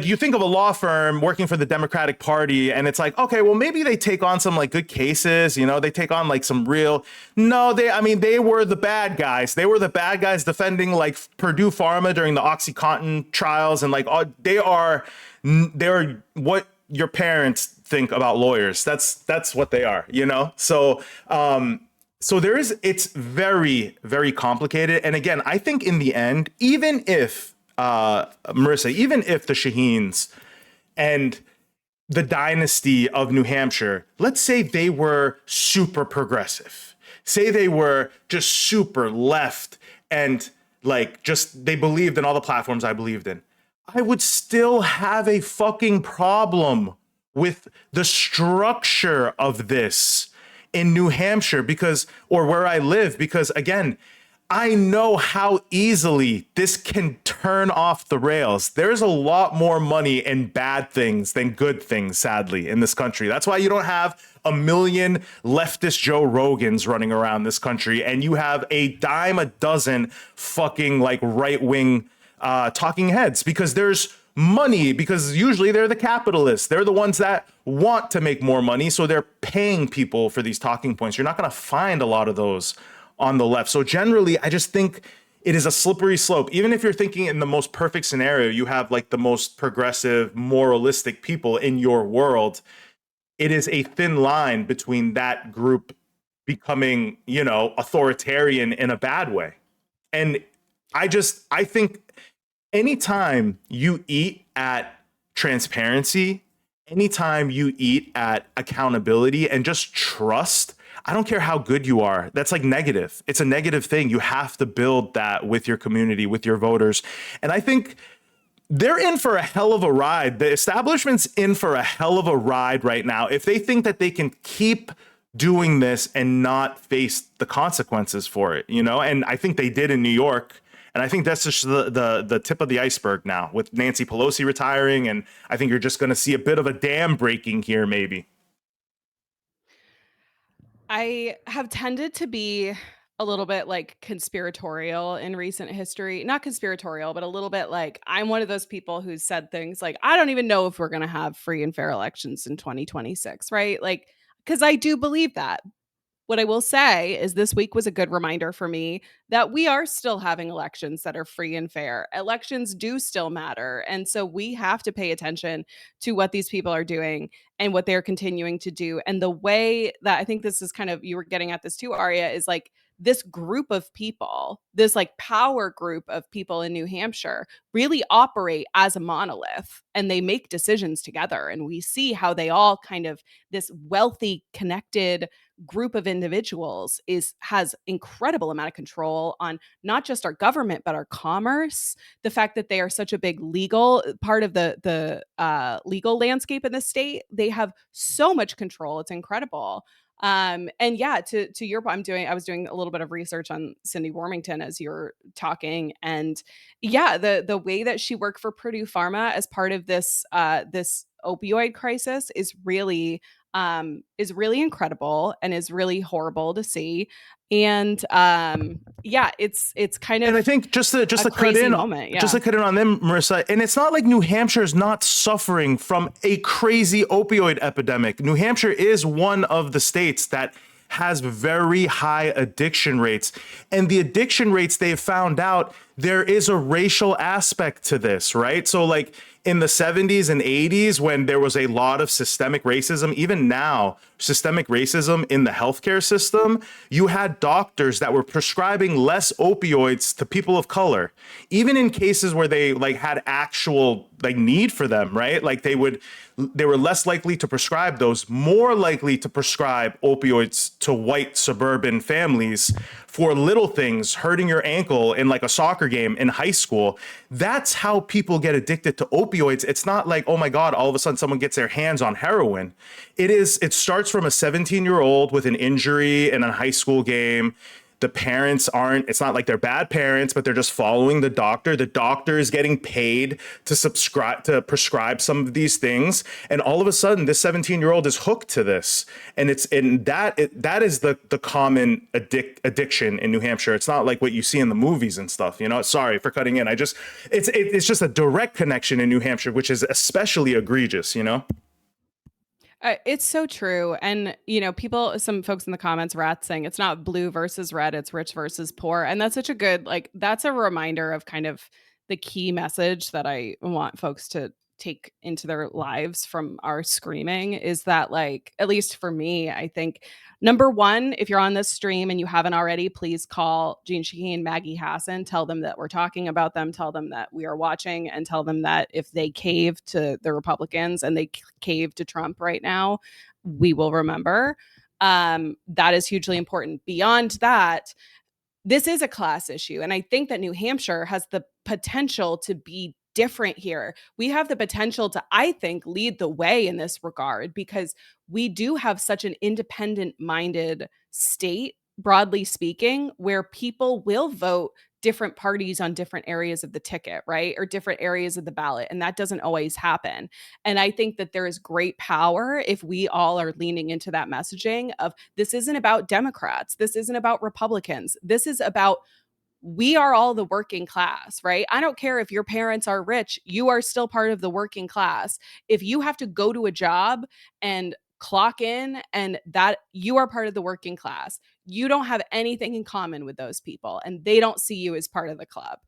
you think of a law firm working for the Democratic Party and it's like, okay, well, maybe they take on some like good cases, they take on like some real, no, they were the bad guys. They were the bad guys defending like Purdue Pharma during the OxyContin trials. And like, they're what your parents think about lawyers. That's what they are, So, it's very, very complicated. And again, I think in the end, even if Marissa, even if the Shaheens and the dynasty of New Hampshire, let's say they were super progressive, say they were just super left and like just they believed in all the platforms I believed in, I would still have a fucking problem with the structure of this in New Hampshire or where I live, because again, I know how easily this can turn off the rails. There's a lot more money in bad things than good things, sadly, in this country. That's why you don't have a million leftist Joe Rogans running around this country, and you have a dime a dozen fucking like right-wing talking heads, because there's money, because usually they're the capitalists. They're the ones that want to make more money, so they're paying people for these talking points. You're not going to find a lot of those on the left. So generally, I just think it is a slippery slope. Even if you're thinking in the most perfect scenario, you have like the most progressive, moralistic people in your world, it is a thin line between that group becoming, authoritarian in a bad way. And I think anytime you eat at transparency, anytime you eat at accountability and just trust, I don't care how good you are. That's like negative. It's a negative thing. You have to build that with your community, with your voters. And I think they're in for a hell of a ride. The establishment's in for a hell of a ride right now. If they think that they can keep doing this and not face the consequences for it, and I think they did in New York. And I think that's just the tip of the iceberg now with Nancy Pelosi retiring. And I think you're just going to see a bit of a dam breaking here, maybe. I have tended to be a little bit like conspiratorial in recent history. Not conspiratorial, but a little bit like I'm one of those people who said things like, I don't even know if we're going to have free and fair elections in 2026, right? Like, because I do believe that. What I will say is this week was a good reminder for me that we are still having elections that are free and fair. Elections do still matter. And so we have to pay attention to what these people are doing and what they're continuing to do. And the way that I think this is kind of, you were getting at this too, Arya, is like this group of people, this like power group of people in New Hampshire really operate as a monolith and they make decisions together. And we see how they all kind of, this wealthy, connected group of individuals has incredible amount of control on not just our government but our commerce. The fact that they are such a big legal part of the legal landscape in the state, they have so much control. It's incredible. And yeah, to your point, I was doing a little bit of research on Cindy Warmington as you're talking, and yeah, the way that she worked for Purdue Pharma as part of this opioid crisis is really incredible and is really horrible to see. And yeah, it's kind of, and I think just to cut in moment, yeah. just to cut in on them, Marissa, and it's not like New Hampshire is not suffering from a crazy opioid epidemic. New Hampshire is one of the states that has very high addiction rates, and the addiction rates they've found out, there is a racial aspect to this, right? So like in the 70s and 80s, when there was a lot of systemic racism, even now, systemic racism in the healthcare system, you had doctors that were prescribing less opioids to people of color, even in cases where they like had actual like need for them, right? Like they were less likely to prescribe those, more likely to prescribe opioids to white suburban families for little things, hurting your ankle in like a soccer game in high school. That's how people get addicted to opioids. It's not like, oh my God, all of a sudden someone gets their hands on heroin. It starts from a 17-year-old with an injury in a high school game. The parents it's not like they're bad parents, but they're just following the doctor. The doctor is getting paid to prescribe some of these things. And all of a sudden this 17-year-old is hooked to this. And that is the common addiction in New Hampshire. It's not like what you see in the movies and stuff, you know. Sorry for cutting in. It's just a direct connection in New Hampshire, which is especially egregious, you know. It's so true. And, you know, some folks in the comments, Rat, saying it's not blue versus red, it's rich versus poor. And that's such a good, like, that's a reminder of kind of the key message that I want folks to take into their lives from our screaming is that, like, at least for me, I think number one, if you're on this stream and you haven't already, please call Jeanne Shaheen Maggie Hassan. Tell them that we're talking about them. Tell them that we are watching, and tell them that if they cave to the Republicans and they cave to Trump right now, we will remember. That is hugely important. Beyond that, this is a class issue. And I think that New Hampshire has the potential to be different here. We have the potential to, I think, lead the way in this regard because we do have such an independent minded state, broadly speaking, where people will vote different parties on different areas of the ticket, right? Or different areas of the ballot. And that doesn't always happen. And I think that there is great power if we all are leaning into that messaging of this isn't about Democrats. This isn't about Republicans. This is about we are all the working class, right? I don't care if your parents are rich, you are still part of the working class. If you have to go to a job and clock in and that you are part of the working class, you don't have anything in common with those people and they don't see you as part of the club.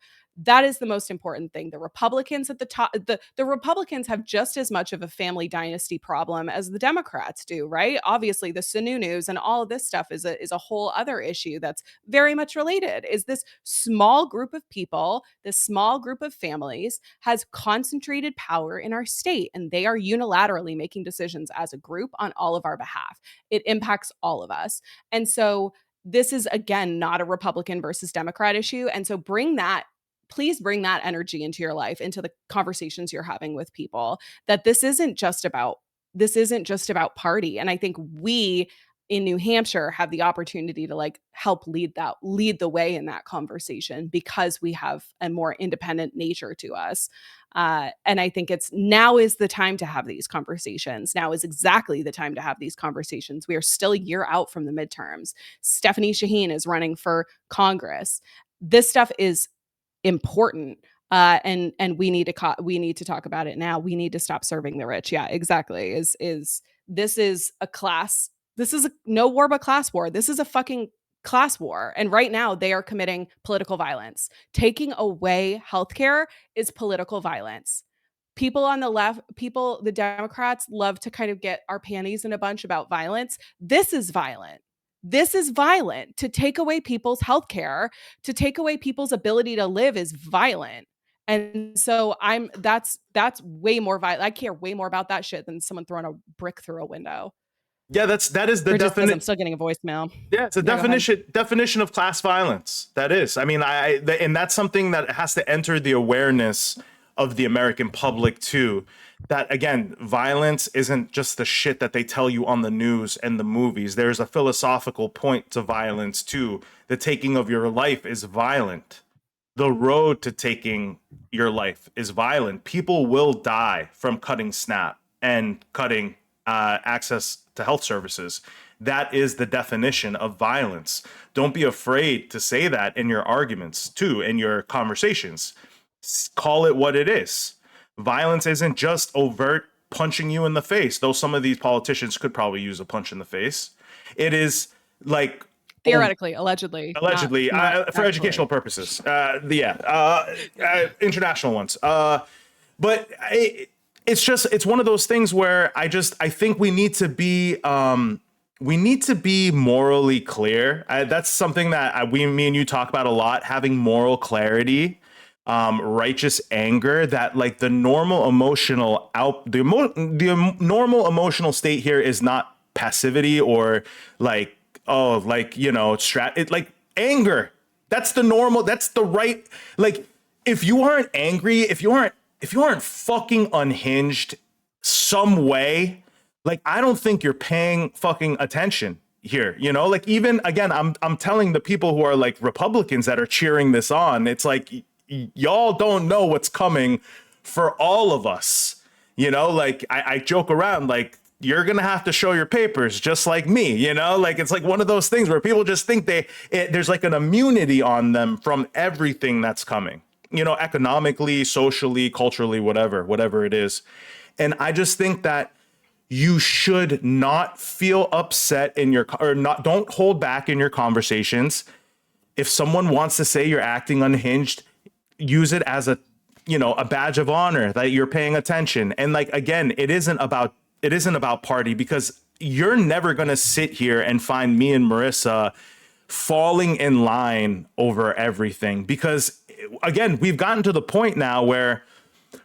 That is the most important thing. The Republicans at the top, the Republicans have just as much of a family dynasty problem as the Democrats do, right? Obviously, the Sununus and all of this stuff is a whole other issue that's very much related. Is this small group of people, this small group of families has concentrated power in our state, and they are unilaterally making decisions as a group on all of our behalf. It impacts all of us. And so this is, again, not a Republican versus Democrat issue. And so please bring that energy into your life, into the conversations you're having with people, that this isn't just about party. And I think we in New Hampshire have the opportunity to like help lead the way in that conversation because we have a more independent nature to us. And I think now is the time to have these conversations. Now is exactly the time to have these conversations. We are still a year out from the midterms. Stephanie Shaheen is running for Congress. This stuff is important. And we need to talk about it now. We need to stop serving the rich. Yeah, exactly. This is a class This is no war but class war. This is a fucking class war. And right now they are committing political violence. Taking away healthcare is political violence. People on the left, the Democrats love to kind of get our panties in a bunch about violence. This is violent. This is violent. To take away people's healthcare, to take away people's ability to live is violent. And so that's way more violent. I care way more about that shit than someone throwing a brick through a window. Yeah, that is the definition. I'm still getting a voicemail. Yeah, it's a definition of class violence. That is. I mean, and that's something that has to enter the awareness of the American public too. That again, violence isn't just the shit that they tell you on the news and the movies. There's a philosophical point to violence too. The taking of your life is violent. The road to taking your life is violent. People will die from cutting SNAP and cutting access to health services. That is the definition of violence. Don't be afraid to say that in your arguments too, in your conversations. Call it what it is. Violence isn't just overt punching you in the face, though some of these politicians could probably use a punch in the face. It is like theoretically, allegedly, not for educational purposes. International ones. But it's one of those things where I think we need to be morally clear. That's something that me and you talk about a lot, having moral clarity, righteous anger, that like the normal emotional normal emotional state here is not passivity or like, like anger. That's the normal, that's the right, like if you aren't angry, if you aren't fucking unhinged some way, like I don't think you're paying fucking attention here, like even again, I'm telling the people who are like Republicans that are cheering this on, it's like y'all don't know what's coming for all of us, like I joke around like you're gonna have to show your papers just like me, like it's like one of those things where people just think there's like an immunity on them from everything that's coming, economically, socially, culturally, whatever it is. And I just think that you should not feel upset don't hold back in your conversations. If someone wants to say you're acting unhinged, use it as a badge of honor that you're paying attention. And like, again, it isn't about party, because you're never going to sit here and find me and Marissa falling in line over everything, because again, we've gotten to the point now where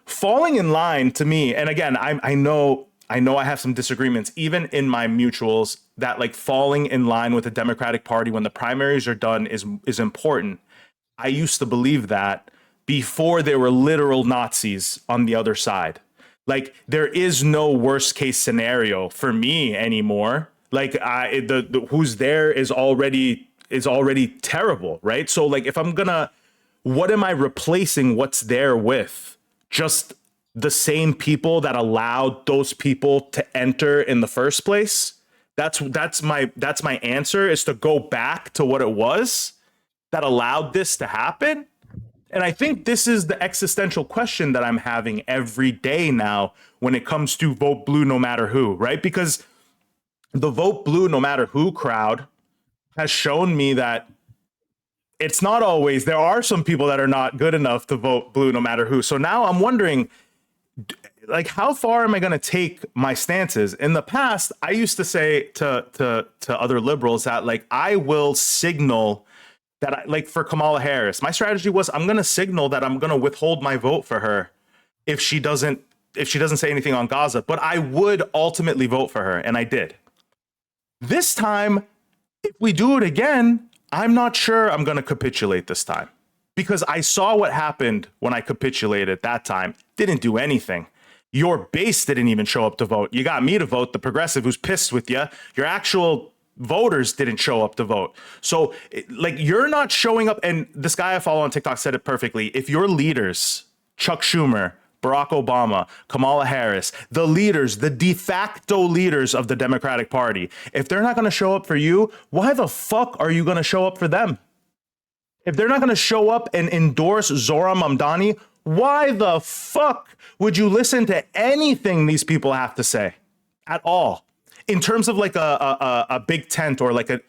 falling in line to me, and again, I know I have some disagreements even in my mutuals, that like falling in line with the Democratic Party when the primaries are done is important. I used to believe that before there were literal Nazis on the other side. Like there is no worst case scenario for me anymore. Like the who's there is already terrible, right? So like if what am I replacing what's there with? Just the same people that allowed those people to enter in the first place? That's my answer, is to go back to what it was that allowed this to happen. And I think this is the existential question that I'm having every day now when it comes to vote blue no matter who, right? Because the vote blue no matter who crowd has shown me that it's not always, there are some people that are not good enough to vote blue no matter who. So now I'm wondering, like, how far am I going to take my stances? In the past, I used to say to other liberals that like, I will signal that like for Kamala Harris, my strategy was I'm going to signal that I'm going to withhold my vote for her if she doesn't say anything on Gaza, but I would ultimately vote for her. And I did. This time, if we do it again, I'm not sure I'm going to capitulate this time, because I saw what happened when I capitulated that time. Didn't do anything. Your base didn't even show up to vote. You got me to vote, the progressive who's pissed with you. Your actual voters didn't show up to vote. So like you're not showing up. And this guy I follow on TikTok said it perfectly. If your leaders, Chuck Schumer, Barack Obama, Kamala Harris, the leaders, the de facto leaders of the Democratic Party, if they're not going to show up for you, why the fuck are you going to show up for them? If they're not going to show up and endorse Zohran Mamdani, why the fuck would you listen to anything these people have to say at all? in terms of like a big tent or like a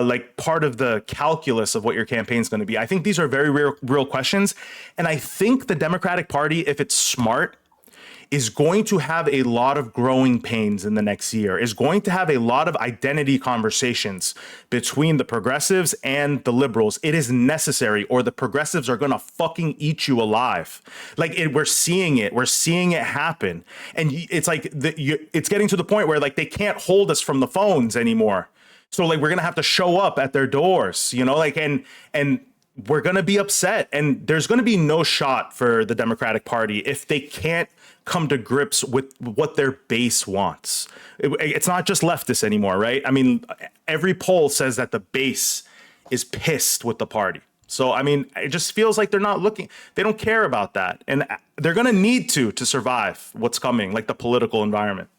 like part of the calculus of what your campaign is going to be. I think these are very real questions. And I think the Democratic Party, if it's smart, is going to have a lot of growing pains in the next year, is going to have a lot of identity conversations between the progressives and the liberals. It is necessary, or the progressives are going to fucking eat you alive. Like we're seeing it. We're seeing it happen. And it's like it's getting to the point where like they can't hold us from the phones anymore. So like we're going to have to show up at their doors, you know, like and we're going to be upset, and there's going to be no shot for the Democratic Party if they can't come to grips with what their base wants. It's not just leftists anymore, right? I mean, every poll says that the base is pissed with the party. So, I mean, it just feels like they're not looking, they don't care about that. And they're going to need to survive what's coming, like the political environment.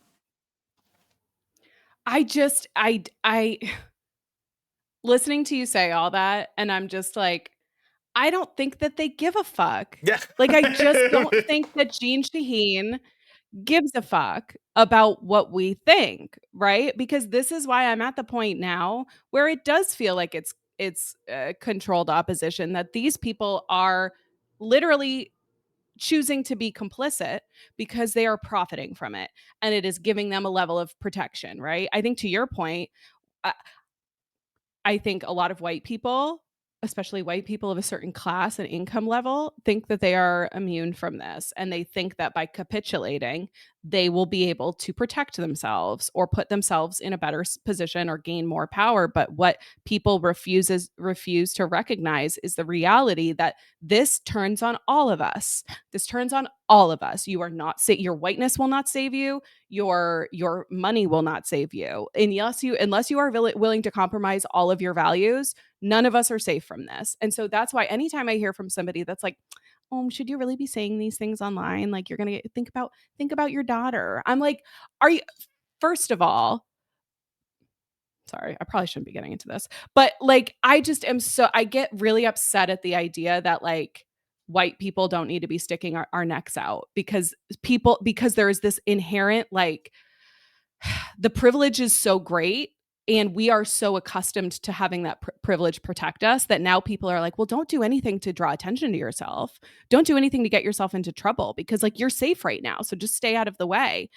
I listening to you say all that, and I'm just like, I don't think that they give a fuck. Yeah. Like, I just don't think that Jeanne Shaheen gives a fuck about what we think, right? Because this is why I'm at the point now where it does feel like it's controlled opposition, that these people are literally choosing to be complicit because they are profiting from it, and it is giving them a level of protection, right? I think to your point, I think a lot of white people, especially white people of a certain class and income level, think that they are immune from this. And they think that by capitulating, they will be able to protect themselves or put themselves in a better position or gain more power. But what people refuse to recognize is the reality that this turns on all of us. This turns on all of us. You are not your whiteness will not save you. Your money will not save you unless you are willing to compromise all of your values. None of us are safe from this. And so that's why anytime I hear from somebody that's like, oh, should you really be saying these things online? Like, you're gonna think about your daughter. I'm like, are you, first of all, sorry, I probably shouldn't be getting into this, but like, I get really upset at the idea that like white people don't need to be sticking our necks out because there is this inherent like, the privilege is so great, and we are so accustomed to having that privilege protect us that now people are like, well, don't do anything to draw attention to yourself. Don't do anything to get yourself into trouble because like you're safe right now. So just stay out of the way.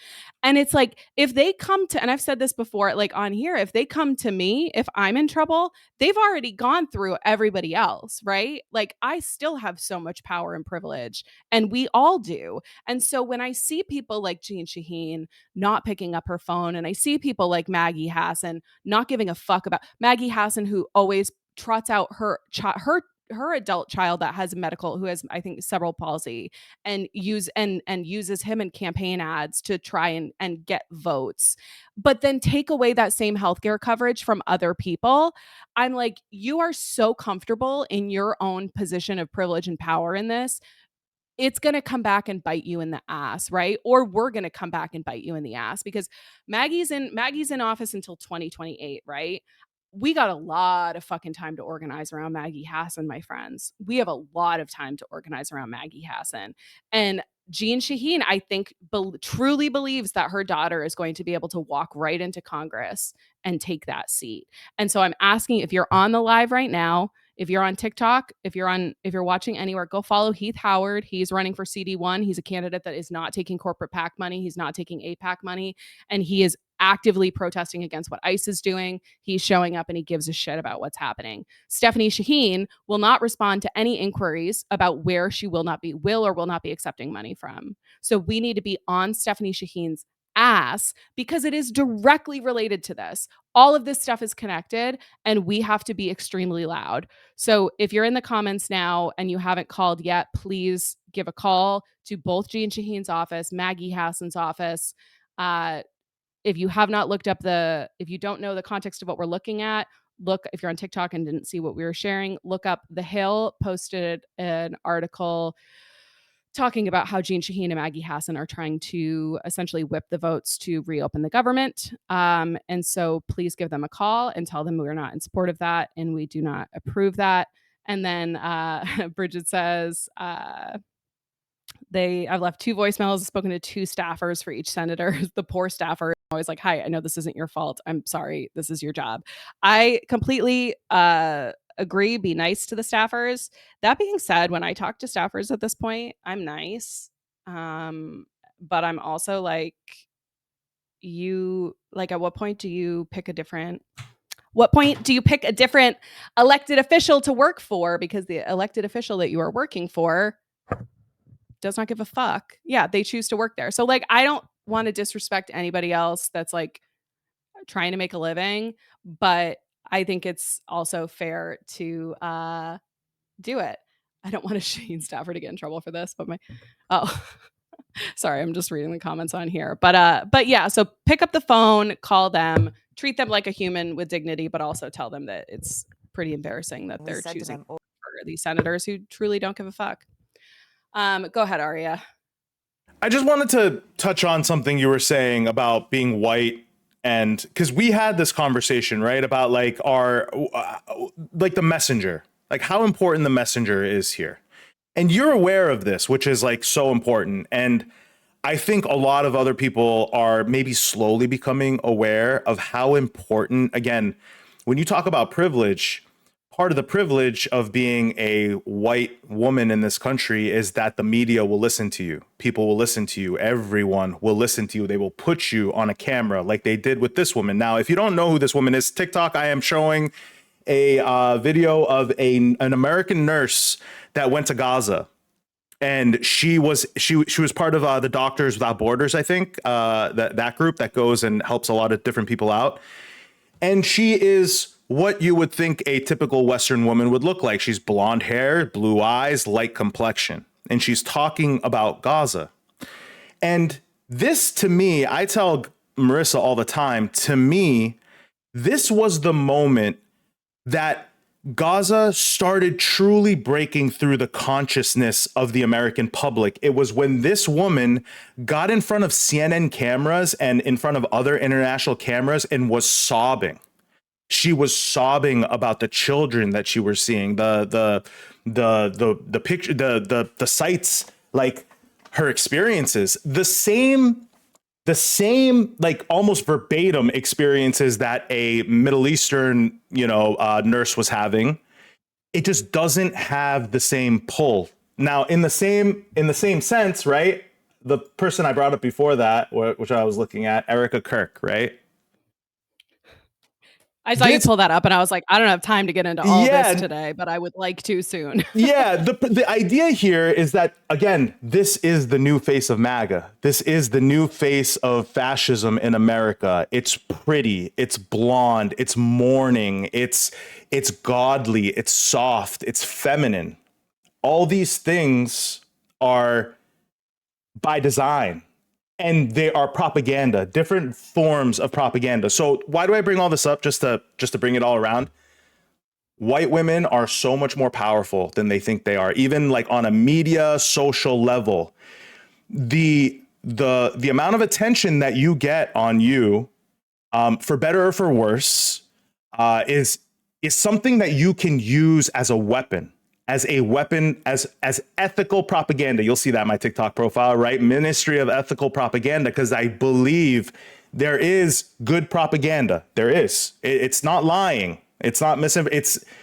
And it's like, if they come to, and I've said this before, like on here, if they come to me, if I'm in trouble, they've already gone through everybody else, right? Like I still have so much power and privilege, and we all do. And so when I see people like Jeanne Shaheen not picking up her phone, and I see people like Maggie Hassan not giving a fuck about Maggie Hassan, who always trots out her adult child that has who has, I think, cerebral palsy, and uses him in campaign ads to try and get votes, but then take away that same healthcare coverage from other people. I'm like, you are so comfortable in your own position of privilege and power in this. It's going to come back and bite you in the ass, right? Or we're going to come back and bite you in the ass, because Maggie's in office until 2028, right? We got a lot of fucking time to organize around Maggie Hassan, my friends. We have a lot of time to organize around Maggie Hassan. And Jeanne Shaheen, I think, truly believes that her daughter is going to be able to walk right into Congress and take that seat. And so I'm asking, if you're on the live right now, if you're on TikTok, if you're watching anywhere, go follow Heath Howard. He's running for CD1. He's a candidate that is not taking corporate PAC money. He's not taking APAC money. And he is actively protesting against what ICE is doing. He's showing up and he gives a shit about what's happening. Stephanie Shaheen will not respond to any inquiries about where she will or will not be accepting money from. So we need to be on Stephanie Shaheen's ass, because it is directly related to this. All of this stuff is connected, and we have to be extremely loud. So if you're in the comments now and you haven't called yet, please give a call to both Jeanne Shaheen's office, Maggie Hassan's office. If you have not looked up if you don't know the context of what we're looking at, if you're on TikTok and didn't see what we were sharing, look up The Hill posted an article talking about how Jeanne Shaheen and Maggie Hassan are trying to essentially whip the votes to reopen the government. And so please give them a call and tell them we're not in support of that and we do not approve that. And then Bridget says, I've left 2 voicemails, spoken to 2 staffers for each senator. The poor staffer is always like, "Hi, I know this isn't your fault. I'm sorry. This is your job." I completely agree. Be nice to the staffers. That being said, when I talk to staffers at this point, I'm nice. But I'm also like, at what point do you pick a different elected official to work for, because the elected official that you are working for does not give a fuck. Yeah, they choose to work there. So like, I don't want to disrespect anybody else that's like trying to make a living, but I think it's also fair to do it. I don't want a Shane Stafford to get in trouble for this, but sorry, I'm just reading the comments on here. But yeah, so pick up the phone, call them, treat them like a human with dignity, but also tell them that it's pretty embarrassing that they're choosing for these senators who truly don't give a fuck. Go ahead, Arya. I just wanted to touch on something you were saying about being white, and because we had this conversation, right, about like our like the messenger, like how important the messenger is here. And you're aware of this, which is like so important. And I think a lot of other people are maybe slowly becoming aware of how important, again, when you talk about privilege, part of the privilege of being a white woman in this country is that the media will listen to you. People will listen to you. Everyone will listen to you. They will put you on a camera like they did with this woman. Now, if you don't know who this woman is, TikTok, I am showing a video of an American nurse that went to Gaza. And she was part of the Doctors Without Borders, I think, that group that goes and helps a lot of different people out. And she is what you would think a typical Western woman would look like. She's blonde hair, blue eyes, light complexion. And she's talking about Gaza. And this, to me, I tell Marissa all the time, to me, this was the moment that Gaza started truly breaking through the consciousness of the American public. It was when this woman got in front of CNN cameras and in front of other international cameras and was sobbing. She was sobbing about the children that she was seeing, the picture, the sights, like her experiences, the same like almost verbatim experiences that a Middle Eastern, nurse was having. It just doesn't have the same pull. Now, in the same sense, right? The person I brought up before that, which I was looking at, Erica Kirk, right? I saw you pull that up and I was like, I don't have time to get into all this today, but I would like to soon. Yeah, the idea here is that, again, this is the new face of MAGA. This is the new face of fascism in America. It's pretty, it's blonde, it's mourning, it's godly, it's soft, it's feminine. All these things are by design. And they are propaganda, different forms of propaganda. So why do I bring all this up? Just to bring it all around. White women are so much more powerful than they think they are, even like on a media social level. The amount of attention that you get on you, for better or for worse, is something that you can use as a weapon. As ethical propaganda. You'll see that in my TikTok profile, right? Ministry of Ethical Propaganda, because I believe there is good propaganda. There is. It's not lying. It's not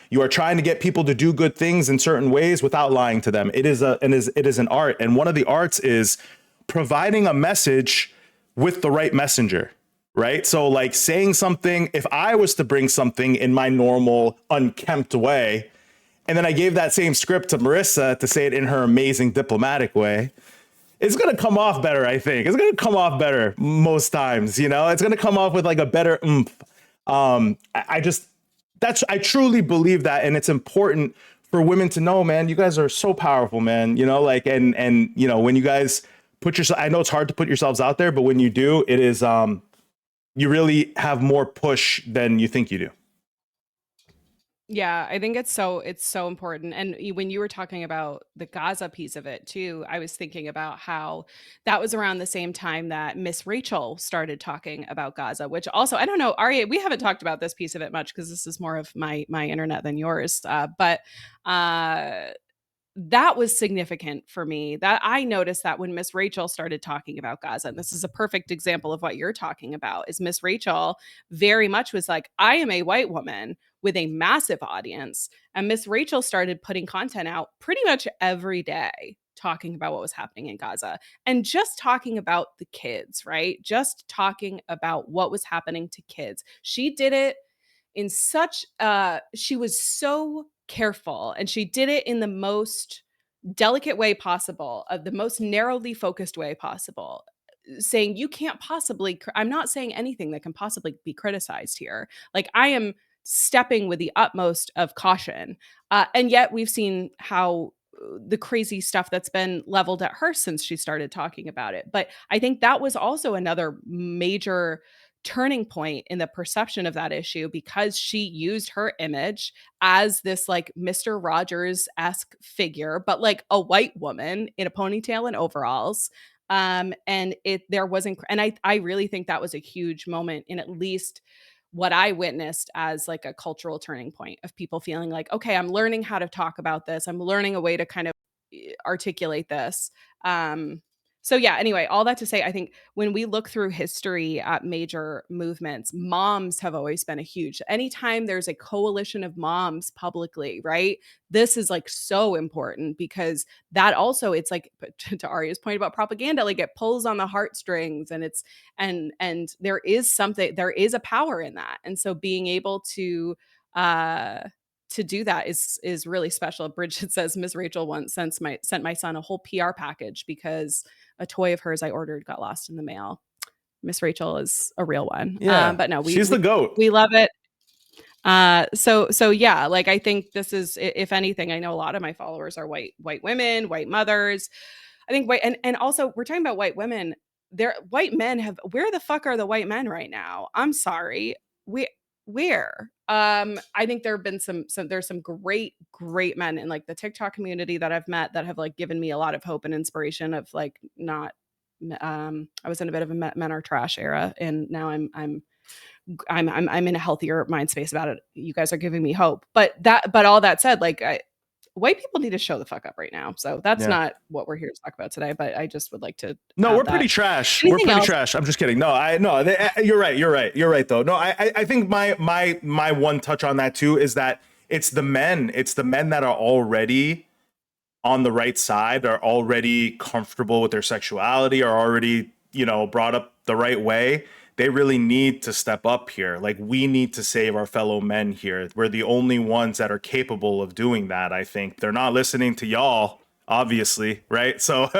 you are trying to get people to do good things in certain ways without lying to them. It is an art. And one of the arts is providing a message with the right messenger, right? So like saying something, if I was to bring something in my normal unkempt way, and then I gave that same script to Marissa to say it in her amazing diplomatic way, it's going to come off better, I think. It's going to come off better most times, It's going to come off with like a better oomph. I truly believe that, and it's important for women to know, man, you guys are so powerful, man, and when you guys put yourself, I know it's hard to put yourselves out there, but when you do, it is, you really have more push than you think you do. Yeah, I think it's so important. And when you were talking about the Gaza piece of it too, I was thinking about how that was around the same time that Miss Rachel started talking about Gaza, which also, I don't know, Arya, we haven't talked about this piece of it much because this is more of my internet than yours. But that was significant for me. That I noticed that when Miss Rachel started talking about Gaza, and this is a perfect example of what you're talking about, is Miss Rachel very much was like, I am a white woman with a massive audience. And Miss Rachel started putting content out pretty much every day talking about what was happening in Gaza and just talking about the kids, right? Just talking about what was happening to kids. She did it in such she was so careful, and she did it in the most delicate way possible, of the most narrowly focused way possible, saying you can't possibly I'm not saying anything that can possibly be criticized here. Like, I am stepping with the utmost of caution. And yet we've seen how the crazy stuff that's been leveled at her since she started talking about it. But I think that was also another major turning point in the perception of that issue, because she used her image as this like Mr. Rogers-esque figure, but like a white woman in a ponytail and overalls. And it there wasn't, and I really think that was a huge moment in at least what I witnessed as like a cultural turning point of people feeling like, okay, I'm learning how to talk about this. I'm learning a way to kind of articulate this. So yeah, anyway, all that to say, I think when we look through history at major movements, moms have always been a huge, anytime there's a coalition of moms publicly, right? This is like so important, because that also, it's like to Arya's point about propaganda, like it pulls on the heartstrings, and it's and there is something, there is a power in that. And so being able uh to do that is really special. Bridget says Miss Rachel once sent my son a whole PR package because a toy of hers I ordered got lost in the mail. Miss Rachel is a real one. Yeah, But no, she's the goat. we love it. So yeah, like I think this is, if anything, I know a lot of my followers are white women, white mothers. I think white, and also we're talking about white women. There, white men have, where the fuck are the white men right now? I'm sorry. We where? I think there have been there's some great men in like the TikTok community that I've met that have like given me a lot of hope and inspiration of like not I was in a bit of a men are trash era, and now I'm in a healthier mind space about it. You guys are giving me hope. But all that said, like white people need to show the fuck up right now. So that's Yeah. not what we're here to talk about today, but I just would like to No, add we're that. pretty trash. Anything We're pretty else? trash. I'm just kidding. No, you're right. You're right though. No, I think my one touch on that too is that it's the men that are already on the right side, are already comfortable with their sexuality, are already, brought up the right way. They really need to step up here. Like, we need to save our fellow men here. We're the only ones that are capable of doing that. I think they're not listening to y'all, obviously, right? So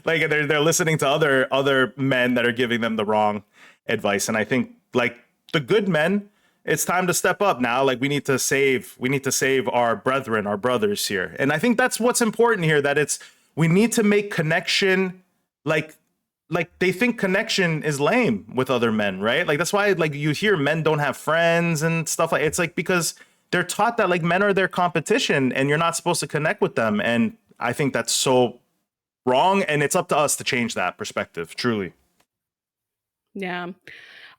like they're listening to other men that are giving them the wrong advice. And I think like the good men, it's time to step up now. Like, we need to save our brethren, our brothers here. And I think that's what's important here, that we need to make connection, like they think connection is lame with other men, right? Like, that's why like you hear men don't have friends and stuff like, it's like because they're taught that like men are their competition and you're not supposed to connect with them. And I think that's so wrong, and it's up to us to change that perspective, truly. Yeah.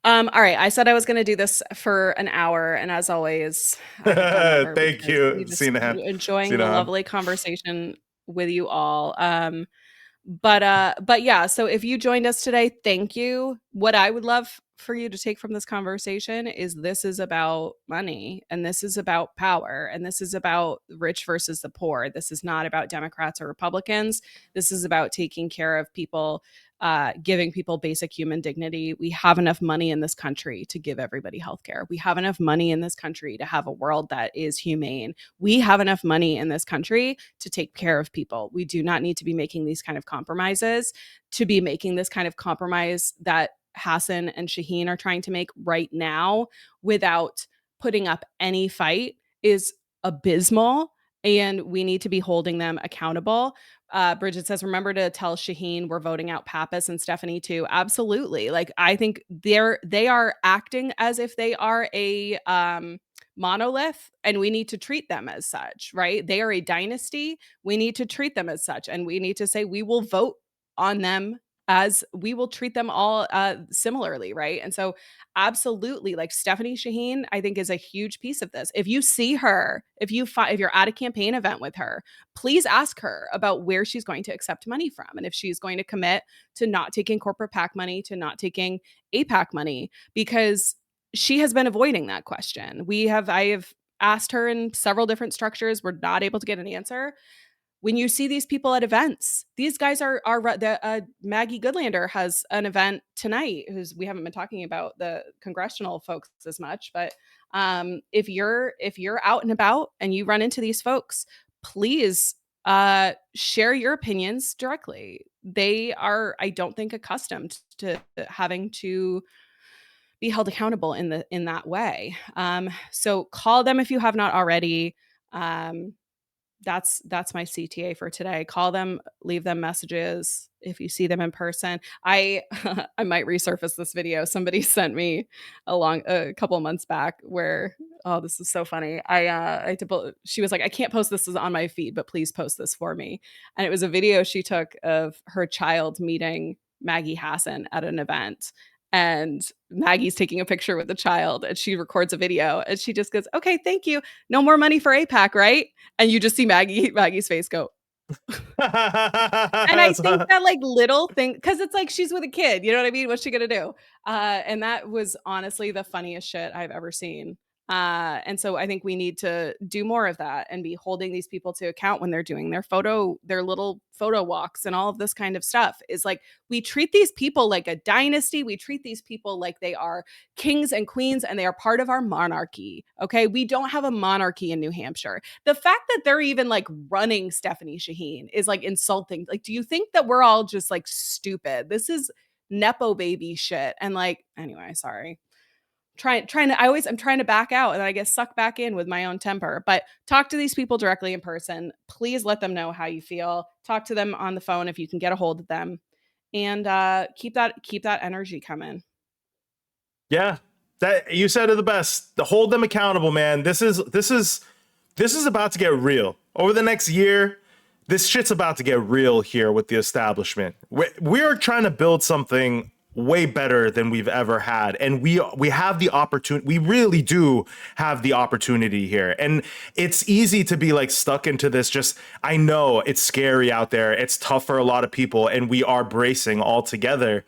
All right. I said I was going to do this for an hour, and as always, I have gone over. Thank Because you, we just Sinahan. enjoying the lovely conversation with you all. But yeah, so if you joined us today, thank you. What I would love for you to take from this conversation is this is about money, and this is about power, and this is about rich versus the poor. This is not about Democrats or Republicans. This is about taking care of people, giving people basic human dignity. We have enough money in this country to give everybody healthcare. We have enough money in this country to have a world that is humane. We have enough money in this country to take care of people. We do not need to be making these kind of compromises, to be making this kind of compromise that Hassan and Shaheen are trying to make right now without putting up any fight is abysmal, and we need to be holding them accountable. Bridget says, remember to tell Shaheen we're voting out Pappas and Stephanie too. Absolutely. Like, I think they are acting as if they are a monolith, and we need to treat them as such, right? They are a dynasty. We need to treat them as such, and we need to say we will vote on them as we will treat them all similarly, right? And so absolutely, like Stephanie Shaheen, I think is a huge piece of this. If you see her, if you're at a campaign event with her, please ask her about where she's going to accept money from, and if she's going to commit to not taking corporate PAC money, to not taking APAC money, because she has been avoiding that question. I have asked her in several different structures. We're not able to get an answer. When you see these people at events, these guys are Maggie Goodlander has an event tonight. We haven't been talking about the congressional folks as much, but if you're out and about and you run into these folks, please share your opinions directly. They are, I don't think, accustomed to having to be held accountable in that way. So call them if you have not already. Um, that's my CTA for today. Call them, leave them messages if you see them in person. I I might resurface this video somebody sent me a couple of months back where, oh, this is so funny. She was like, I can't post this on my feed, but please post this for me. And it was a video she took of her child meeting Maggie Hassan at an event, and Maggie's taking a picture with the child, and she records a video, and she just goes, okay, thank you. No more money for APAC, right? And you just see Maggie's face go. And I think that like little thing, because it's like she's with a kid, you know what I mean? What's she gonna do? And that was honestly the funniest shit I've ever seen. And so I think we need to do more of that and be holding these people to account when they're doing their little photo walks and all of this kind of stuff. Is like, we treat these people like a dynasty. We treat these people like they are kings and queens and they are part of our monarchy. Okay. We don't have a monarchy in New Hampshire. The fact that they're even like running Stephanie Shaheen is like insulting. Like, do you think that we're all just like stupid? This is Nepo baby shit. And like, anyway, sorry. I'm trying to back out and I get sucked back in with my own temper. But talk to these people directly in person. Please let them know how you feel. Talk to them on the phone if you can get a hold of them, and keep that energy coming. Yeah, that you said it the best. To hold them accountable, man. This is about to get real. Over the next year, this shit's about to get real here with the establishment. We're trying to build something way better than we've ever had, and we have the opportunity. We really do have the opportunity here, and it's easy to be like stuck into this. Just, I know it's scary out there. It's tough for a lot of people, and we are bracing all together.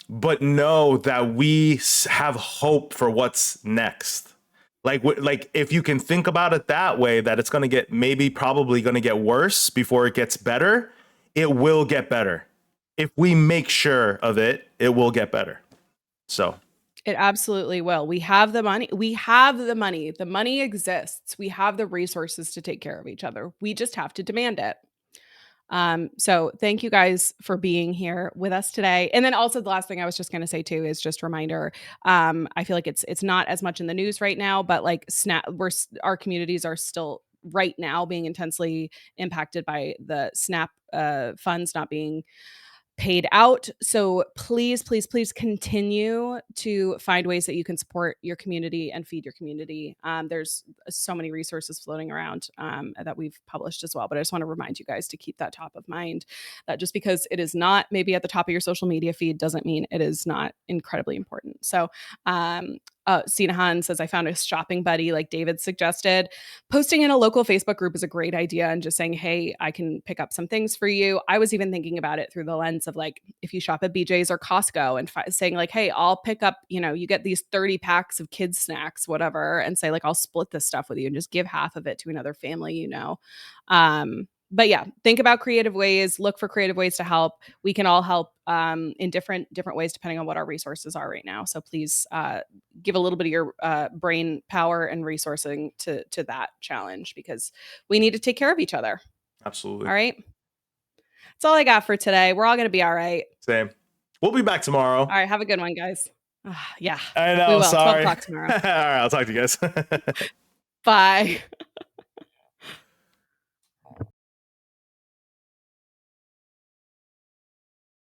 But know that we have hope for what's next. Like if you can think about it that way, that it's going to get probably going to get worse before it gets better, it will get better. If we make sure of it, it will get better. So it absolutely will. We have the money. The money exists. We have the resources to take care of each other. We just have to demand it. So thank you guys for being here with us today. And then also the last thing I was just going to say too is just a reminder. I feel like it's not as much in the news right now, but like our communities are still right now being intensely impacted by the SNAP funds not being paid out. So please, please, please continue to find ways that you can support your community and feed your community. There's so many resources floating around that we've published as well. But I just want to remind you guys to keep that top of mind. That just because it is not maybe at the top of your social media feed doesn't mean it is not incredibly important. So Sinahan says, I found a shopping buddy like David suggested. Posting in a local Facebook group is a great idea, and just saying, hey, I can pick up some things for you. I was even thinking about it through the lens of like, if you shop at BJ's or Costco and saying like, hey, I'll pick up, you get these 30 packs of kids snacks, whatever, and say like, I'll split this stuff with you and just give half of it to another family, But yeah, think about creative ways, look for creative ways to help. We can all help in different ways depending on what our resources are right now. So please give a little bit of your brain power and resourcing to that challenge, because we need to take care of each other. Absolutely. All right. That's all I got for today. We're all going to be all right. Same. We'll be back tomorrow. All right. Have a good one, guys. Yeah. I know. We will. Sorry. 12 o'clock tomorrow. All right. I'll talk to you guys. Bye.